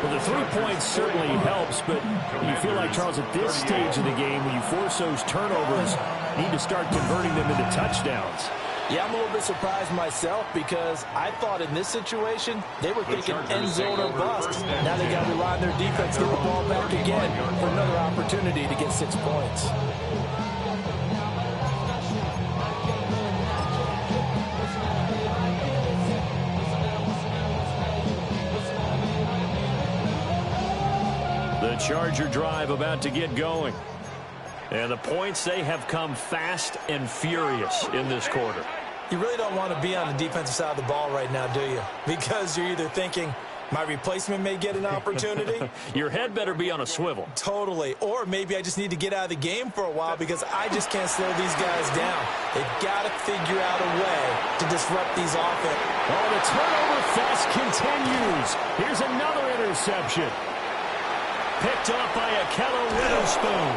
Well, the 3 points certainly helps, but you feel like, Charles, at this stage of the game, when you force those turnovers, you need to start converting them into touchdowns. Yeah, I'm a little bit surprised myself because I thought in this situation they were thinking end zone or bust. Now they got to rely on their defense to get the ball back again for another opportunity to get 6 points. The Charger drive about to get going. And the points, they have come fast and furious in this quarter. You really don't want to be on the defensive side of the ball right now, do you? Because you're either thinking, my replacement may get an opportunity. Your head better be on a swivel. Totally. Or maybe I just need to get out of the game for a while because I just can't slow these guys down. They've got to figure out a way to disrupt these offense. Oh, the turnover fest continues. Here's another interception. Picked up by Akello Witherspoon.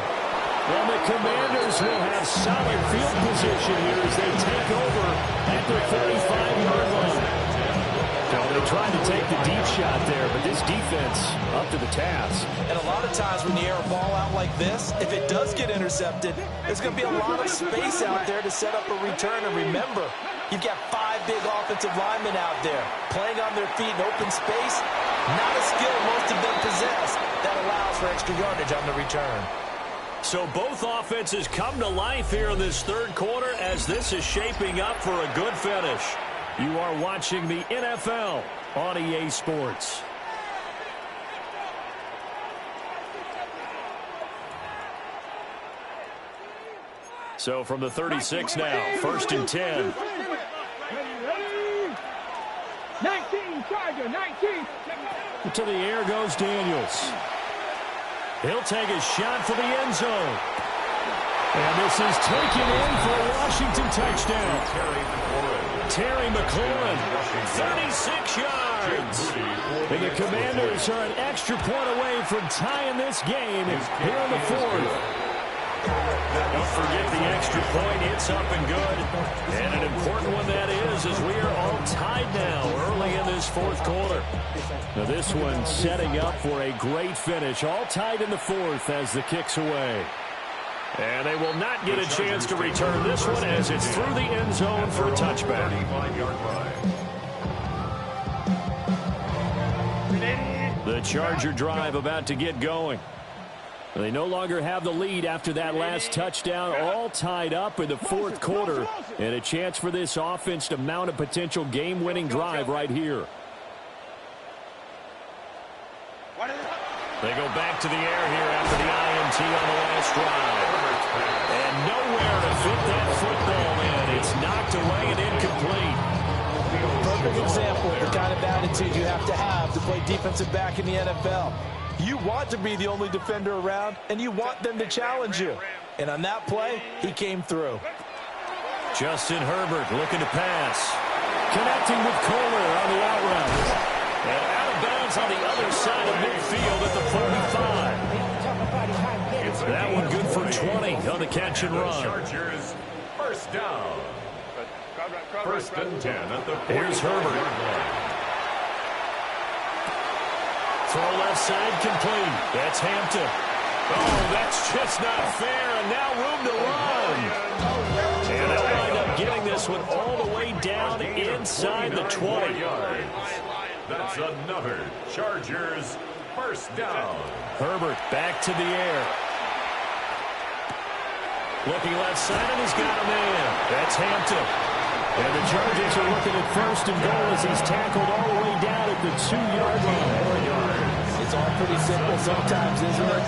Well, the Commanders will have solid field position here as they take over at their 35-yard line. So they tried to take the deep shot there, but this defense up to the task. And a lot of times when you air a ball out like this, if it does get intercepted, there's going to be a lot of space out there to set up a return. And remember, you've got 5 big offensive linemen out there playing on their feet in open space. Not a skill most of them possess that allows for extra yardage on the return. So both offenses come to life here in this third quarter as this is shaping up for a good finish. You are watching the NFL on EA Sports. So from the 36 now, 1st and 10. 19, Charger, 19. To the air goes Daniels. He'll take a shot for the end zone. And this is taken in for a Washington touchdown. Terry McLaurin, 36 yards. And the Commanders are an extra point away from tying this game here in the fourth. Don't forget the extra point. It's up and good. And an important one that is, as we are all tied now early in this fourth quarter. Now this one setting up for a great finish. All tied in the fourth as the kick's away. And they will not get a chance to return this one as it's through the end zone for a touchback. The Charger drive about to get going. They no longer have the lead after that last touchdown, all tied up in the fourth quarter, and a chance for this offense to mount a potential game-winning drive right here. They go back to the air here after the INT on the last drive. And nowhere to fit that football in. It's knocked away and incomplete. Perfect example of the kind of attitude you have to play defensive back in the NFL. You want to be the only defender around, and you want them to challenge you. And on that play, he came through. Justin Herbert looking to pass. Connecting with Kohler on the out route. And out of bounds on the other side of midfield at the 45. That one good for 20 on the catch and run. Chargers, first down. First and 10 at the 40. Here's Herbert. Throw left side complete. That's Hampton. Oh, that's just not fair. And now room to run. And they'll wind up getting this one all the way down inside the 20. That's another Chargers first down. Herbert back to the air. Looking left side, and he's got a man. That's Hampton. And the Chargers are looking at first and goal as he's tackled all the way down at the 2-yard line. It's all pretty simple sometimes, isn't it?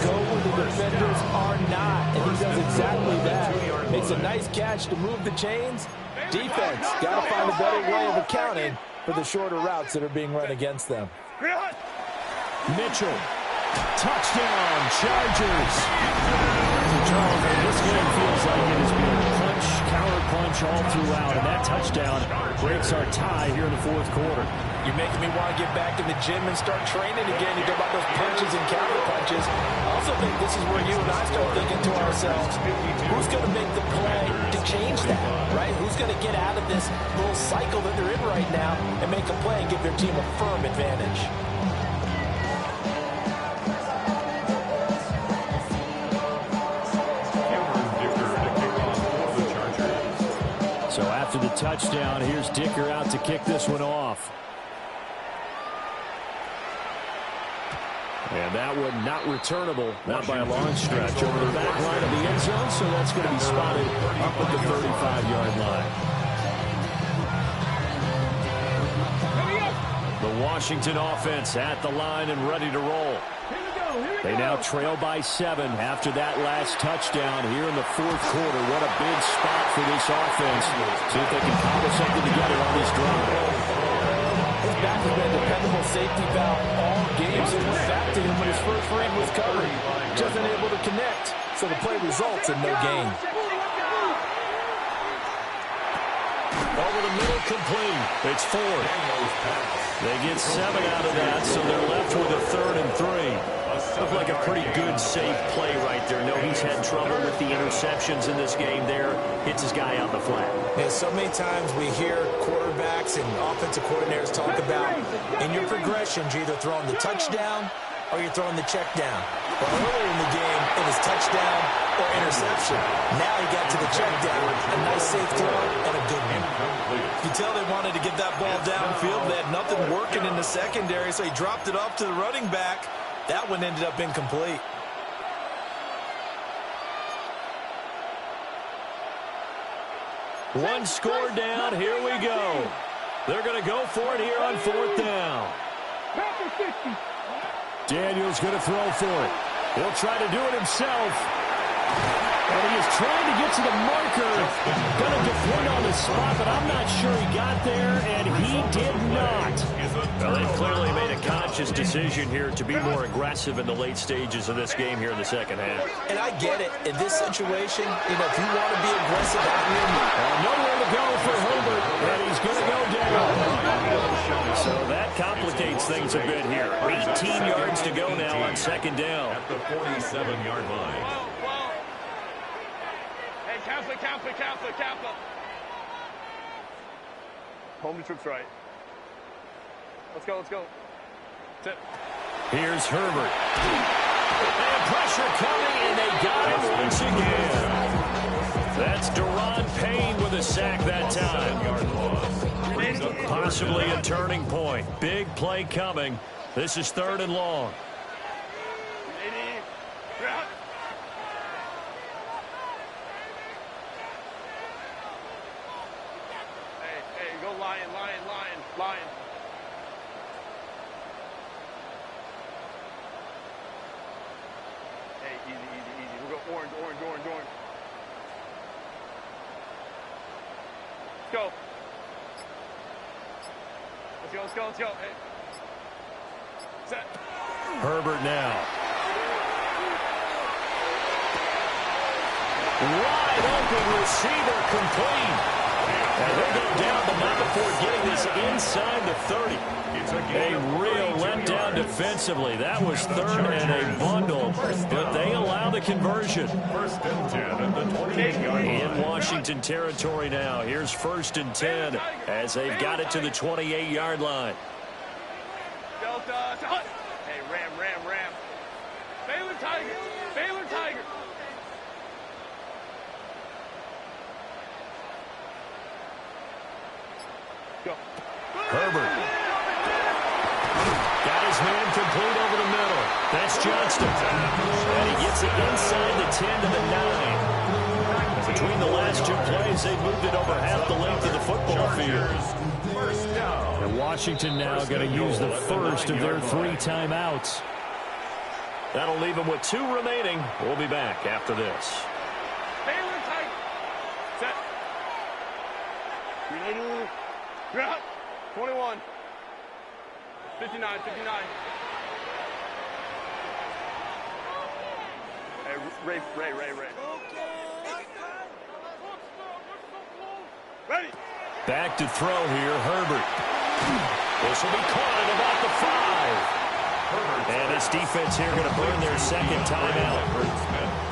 Go where the defenders are not, and he does exactly that. Makes a nice catch to move the chains. Defense got to find a better way of accounting for the shorter routes that are being run against them. Mitchell. Touchdown, Chargers. Charles, this game feels like it has been punch, counter punch all throughout, and that touchdown breaks our tie here in the fourth quarter. You're making me want to get back in the gym and start training again. You go about those punches and counter punches. I also think this is where you and I start thinking to ourselves, who's going to make the play to change that, right? Who's going to get out of this little cycle that they're in right now and make a play and give their team a firm advantage? So after the touchdown, here's Dicker out to kick this one off. And that one not returnable, not by a long stretch, over the back line of the end zone, so that's going to be spotted up at the 35-yard line. The Washington offense at the line and ready to roll. They now trail by 7 after that last touchdown here in the fourth quarter. What a big spot for this offense. See if they can cobble something together on this drive. His back has been a dependable safety valve all game, so it went back to him when his first read was covered. Just unable to connect, so the play results in no gain. Over the middle, complete. It's Ford. They get 7 out of that, so they're left with a 3rd and 3. Looked like a pretty good, safe play right there. No, he's had trouble with the interceptions in this game there. Hits his guy on the flat. Yeah, so many times we hear quarterbacks and offensive coordinators talk about in your progressions, you're either throwing the touchdown or you're throwing the check down. Well, earlier in the game, it was touchdown or interception. Now he got to the check down. A nice safe throw and a good one. You tell they wanted to get that ball downfield. They had nothing working in the secondary, so he dropped it off to the running back. That one ended up incomplete. One score down. Here we go. They're going to go for it here on 4th down. Daniel's going to throw for it. He'll try to do it himself. And he is trying to get to the marker. Going to defend on the spot, but I'm not sure he got there, and he did not. Well, they've clearly made a conscious decision here to be more aggressive in the late stages of this game here in the second half. And I get it. In this situation, if you want to be aggressive out here. Nowhere to go for Herbert, and he's going to go down. So that complicates things a bit here. 18 yards to go now on 2nd down. At the 47-yard line. Hey, cancel. Home to troops right. Let's go. Tip. Here's Herbert. And pressure coming, and they got him once again. That's Deron Payne with a sack that time. Possibly a turning point. Big play coming. This is 3rd and long. Hey, go lion. Hey, easy. We'll go orange. Let's go. Hey. Set. Herbert now. Wide open receiver complete. And he'll go down, but not before getting this inside the 30. A real letdown defensively. That was 3rd and a bundle, but they allow the conversion. 1st and 10 at the 28-yard line. In Washington territory now. Here's 1st and 10 as they've got it to the 28-yard line. Delta. Hey, Ram. Baylor Tiger. Go. Herbert. Got his man complete over the middle. That's Johnston. And he gets it inside the 10 to the 9. Between the last 2 plays, they moved it over half the length of the football field. And Washington now going to use the first of their 3 timeouts. That'll leave them with 2 remaining. We'll be back after this. Baylor tight. Set. 21. 59. Hey, Ray. Ready. Back to throw here, Herbert. This will be caught at about the 5. And this defense here going to burn their 2nd timeout.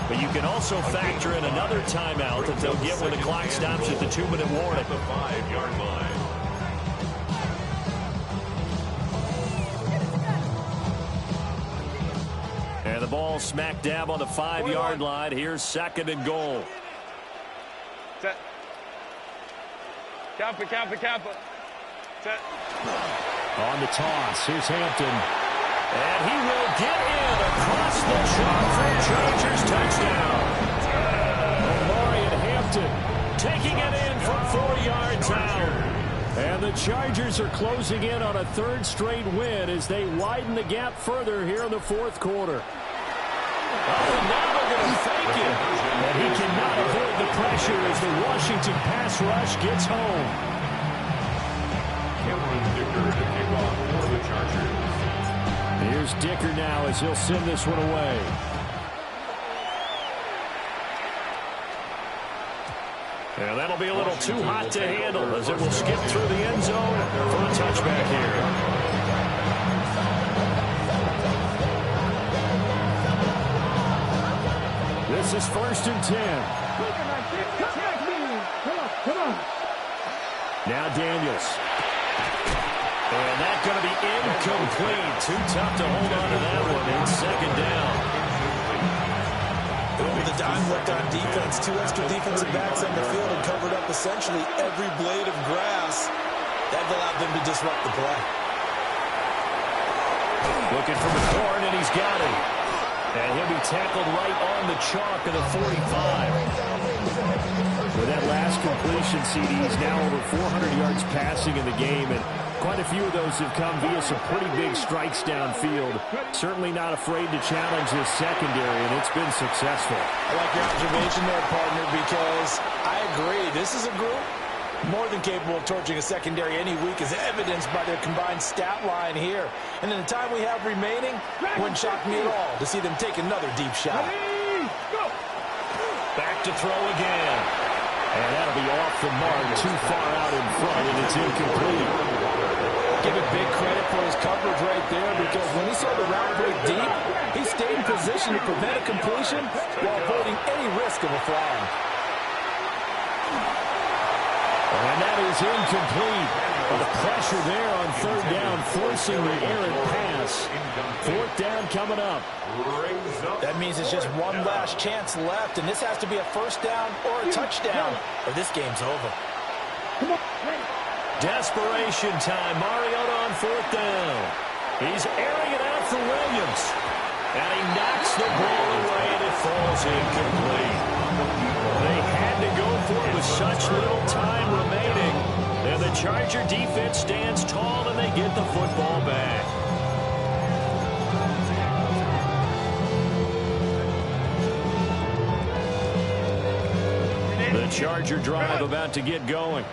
But you can also factor in another timeout that they'll get when the clock stops at the 2-minute warning. At the 5-yard line. And the ball smack dab on the 5-yard line. Here's 2nd and goal. Set. Kappa. Set. On the toss, here's Hampton. And he will get in across the chalk for a Chargers touchdown. Omarion Hampton taking it in from 4 yards out. And the Chargers are closing in on a third straight win as they widen the gap further here in the fourth quarter. Oh, and now they're going to fake it. And he cannot avoid the pressure as the Washington pass rush gets home. Here's Dicker now as he'll send this one away. And that'll be a little too hot to handle as it will skip through the end zone for a touchback here. This is 1st and 10. Come on. Now Daniels. And that's going to be incomplete. Too tough to hold on to that one. It's 2nd down. With the dime left on defense, 2 extra defensive backs on the field and covered up essentially every blade of grass. That allowed them to disrupt the play. Looking for McLaurin, and he's got it. And he'll be tackled right on the chalk of the 45. With that last completion, CD, he's now over 400 yards passing in the game, and quite a few of those have come via some pretty big strikes downfield. Certainly not afraid to challenge this secondary, and it's been successful. I like your observation there, partner, because I agree. This is a group more than capable of torching a secondary any week, as evidenced by their combined stat line here. And in the time we have remaining, it wouldn't shock me at all to see them take another deep shot. Back to throw again. And that'll be off the mark, too far out in front, and it's incomplete. Give it big credit for his coverage right there, because when he saw the route break deep, he stayed in position to prevent a completion while avoiding any risk of a flag. And that is incomplete. Well, the pressure there on 3rd down, forcing the errant pass. 4th down coming up. That means it's just one last chance left, and this has to be a 1st down or a touchdown, or this game's over. Desperation time. Mariota on 4th down. He's airing it out for Williams. And he knocks the ball away, and it falls incomplete. They had to go for it with such little time remaining. And the Charger defense stands tall, and they get the football back. The Charger drive about to get going.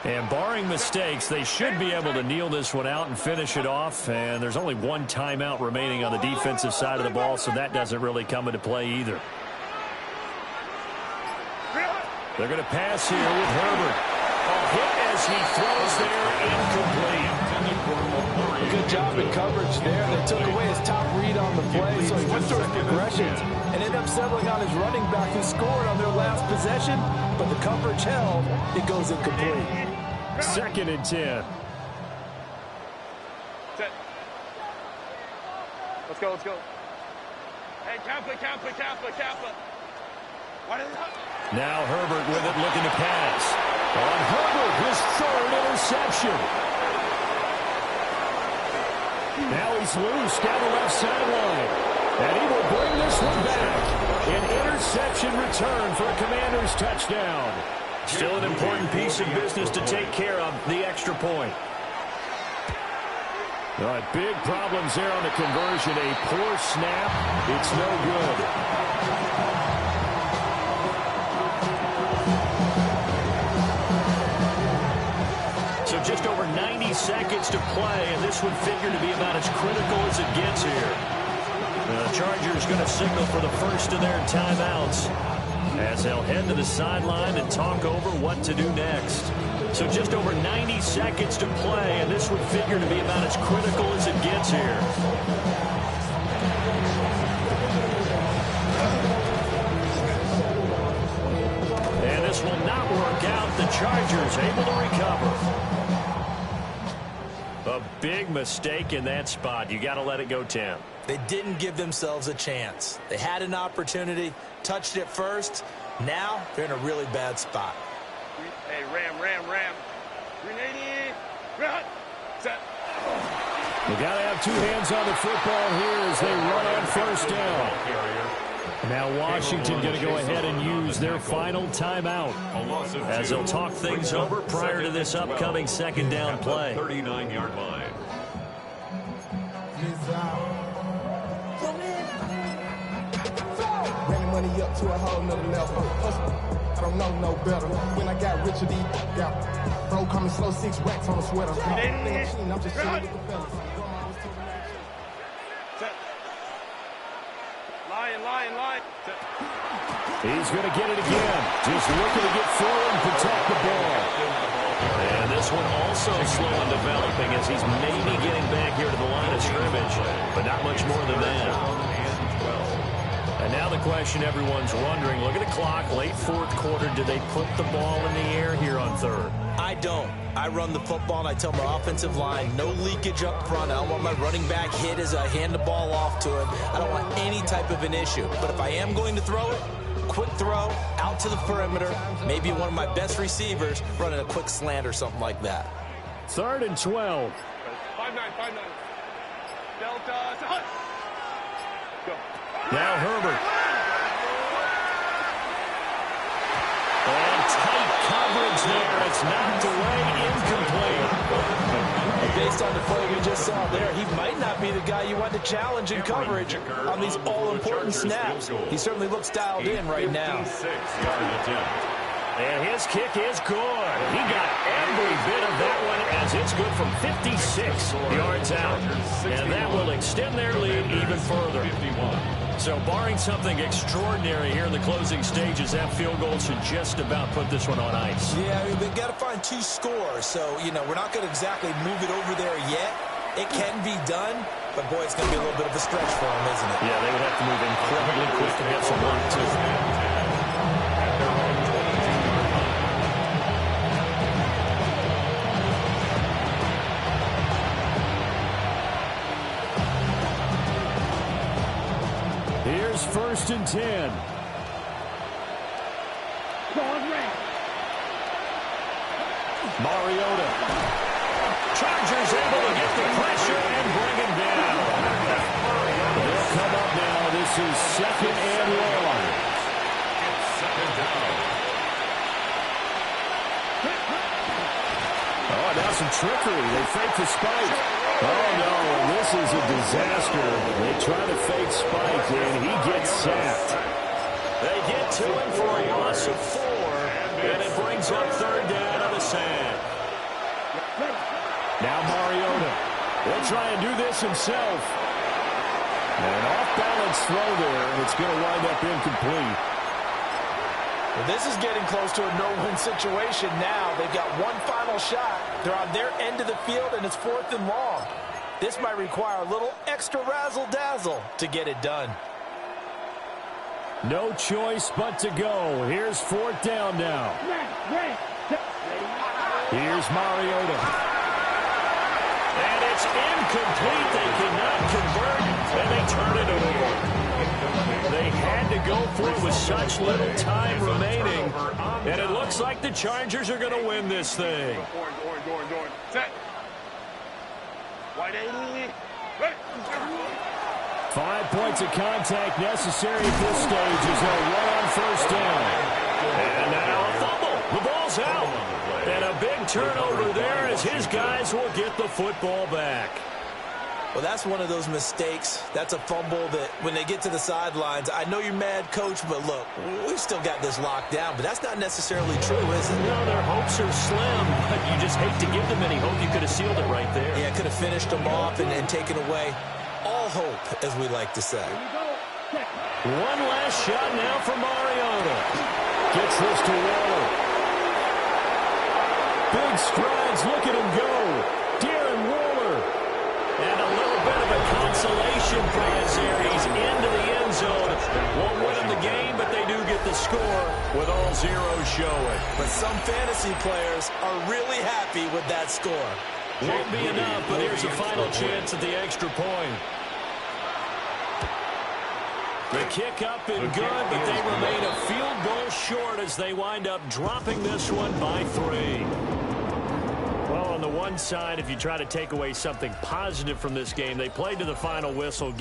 And barring mistakes, they should be able to kneel this one out and finish it off. And there's only one timeout remaining on the defensive side of the ball, so that doesn't really come into play either. They're going to pass here with Herbert. A hit as he throws there, incomplete. Good job in coverage there. They took away his top read on the play, so he went through his progressions and ended up settling on his running back who scored on their last possession, but the coverage held. It goes incomplete. 2nd and 10. Set. Let's go. Hey, Kappa. Now Herbert with it, looking to pass. On Herbert, his 3rd interception. Now he's loose down the left sideline. And he will bring this one back. An interception return for a Commanders touchdown. Still an important piece of business to take care of, the extra point. All right, big problems there on the conversion. A poor snap. It's no good. So just over 90 seconds to play, and this would figure to be about as critical as it gets here. The Chargers going to signal for the first of their timeouts as they'll head to the sideline and talk over what to do next. So just over 90 seconds to play, and this would figure to be about as critical as it gets here. And this will not work out. The Chargers able to recover. A big mistake in that spot. You got to let it go, Tim. They didn't give themselves a chance. They had an opportunity, touched it first. Now they're in a really bad spot. Hey, ram. 380. Run. Set. We got to have two hands on the football here as they run on 1st down. Now Washington going to go ahead and use their final timeout as they'll talk things over prior to this upcoming second down play. 39-yard line. Running money up to a whole nother level. I don't know no better. When I got Richard D. Got bro coming slow, 6 racks on a sweater. I'm just chilling with the fellas. Line. He's going to get it again. Just looking to get forward and protect the ball. And this one also slow in developing as he's maybe getting back here to the line of scrimmage, but not much more than that. And now the question everyone's wondering, look at the clock, late fourth quarter, do they put the ball in the air here on third? I don't. I run the football, and I tell my offensive line, no leakage up front. I don't want my running back hit as I hand the ball off to him. I don't want any type of an issue. But if I am going to throw it, quick throw, out to the perimeter, maybe one of my best receivers running a quick slant or something like that. 3rd and 12. 5-9. Delta. Go. Now Herbert. And tight coverage there. It's knocked away, incomplete. Based on the play we just saw there, he might not be the guy you want to challenge in coverage on these all-important snaps. He certainly looks dialed in right now. And his kick is good. He got every bit of that one as it's good from 56 yards out. And that will extend their lead even further. So barring something extraordinary here in the closing stages, that field goal should just about put this one on ice. Yeah, I mean, we've got to find 2 scores. So, we're not going to exactly move it over there yet. It can be done, but, boy, it's going to be a little bit of a stretch for them, isn't it? Yeah, they would have to move incredibly quick to get some luck, too. Here's 1st and 10. Mariota. Chargers able to get the pressure and bring him down. They'll come up now. This is 2nd and long. Oh, now some trickery. They fake the spike. Oh, no, this is a disaster. They try to fake spike, and he gets sacked. They get to him for a loss of 4, and it brings up 3rd down on the sand. Now Mariota. He'll try and do this himself. An off-balance throw there, and it's going to wind up incomplete. Well, this is getting close to a no-win situation now. They've got one final shot. They're on their end of the field, and it's 4th and long. This might require a little extra razzle-dazzle to get it done. No choice but to go. Here's 4th down now. Here's Mariota. And it's incomplete. They cannot convert, and they turn it over. They had to go for it with such little time remaining. And it looks like the Chargers are going to win this thing. Orange. Set. White 80. 5 points of contact necessary at this stage as they'll run on 1st down. And now a fumble. The ball's out. And a big turnover there as his guys will get the football back. Well, that's one of those mistakes. That's a fumble that when they get to the sidelines, I know you're mad, Coach, but look, we've still got this locked down. But that's not necessarily true, is it? No, their hopes are slim, but you just hate to give them any hope. You could have sealed it right there. Yeah, could have finished them off and taken away all hope, as we like to say. One last shot now for Mariota. Gets this to Waller. Big strides. Look at him go. Darren Waller. And a little bit of a consolation prize there. He's into the end zone. Won't win him the game, but they do get the score with all zeros showing. But some fantasy players are really happy with that score. Won't be enough, but here's a final chance at the extra point. The kick up and good, but they remain a field goal short as they wind up dropping this one by 3. Well, on the one side, if you try to take away something positive from this game, they played to the final whistle.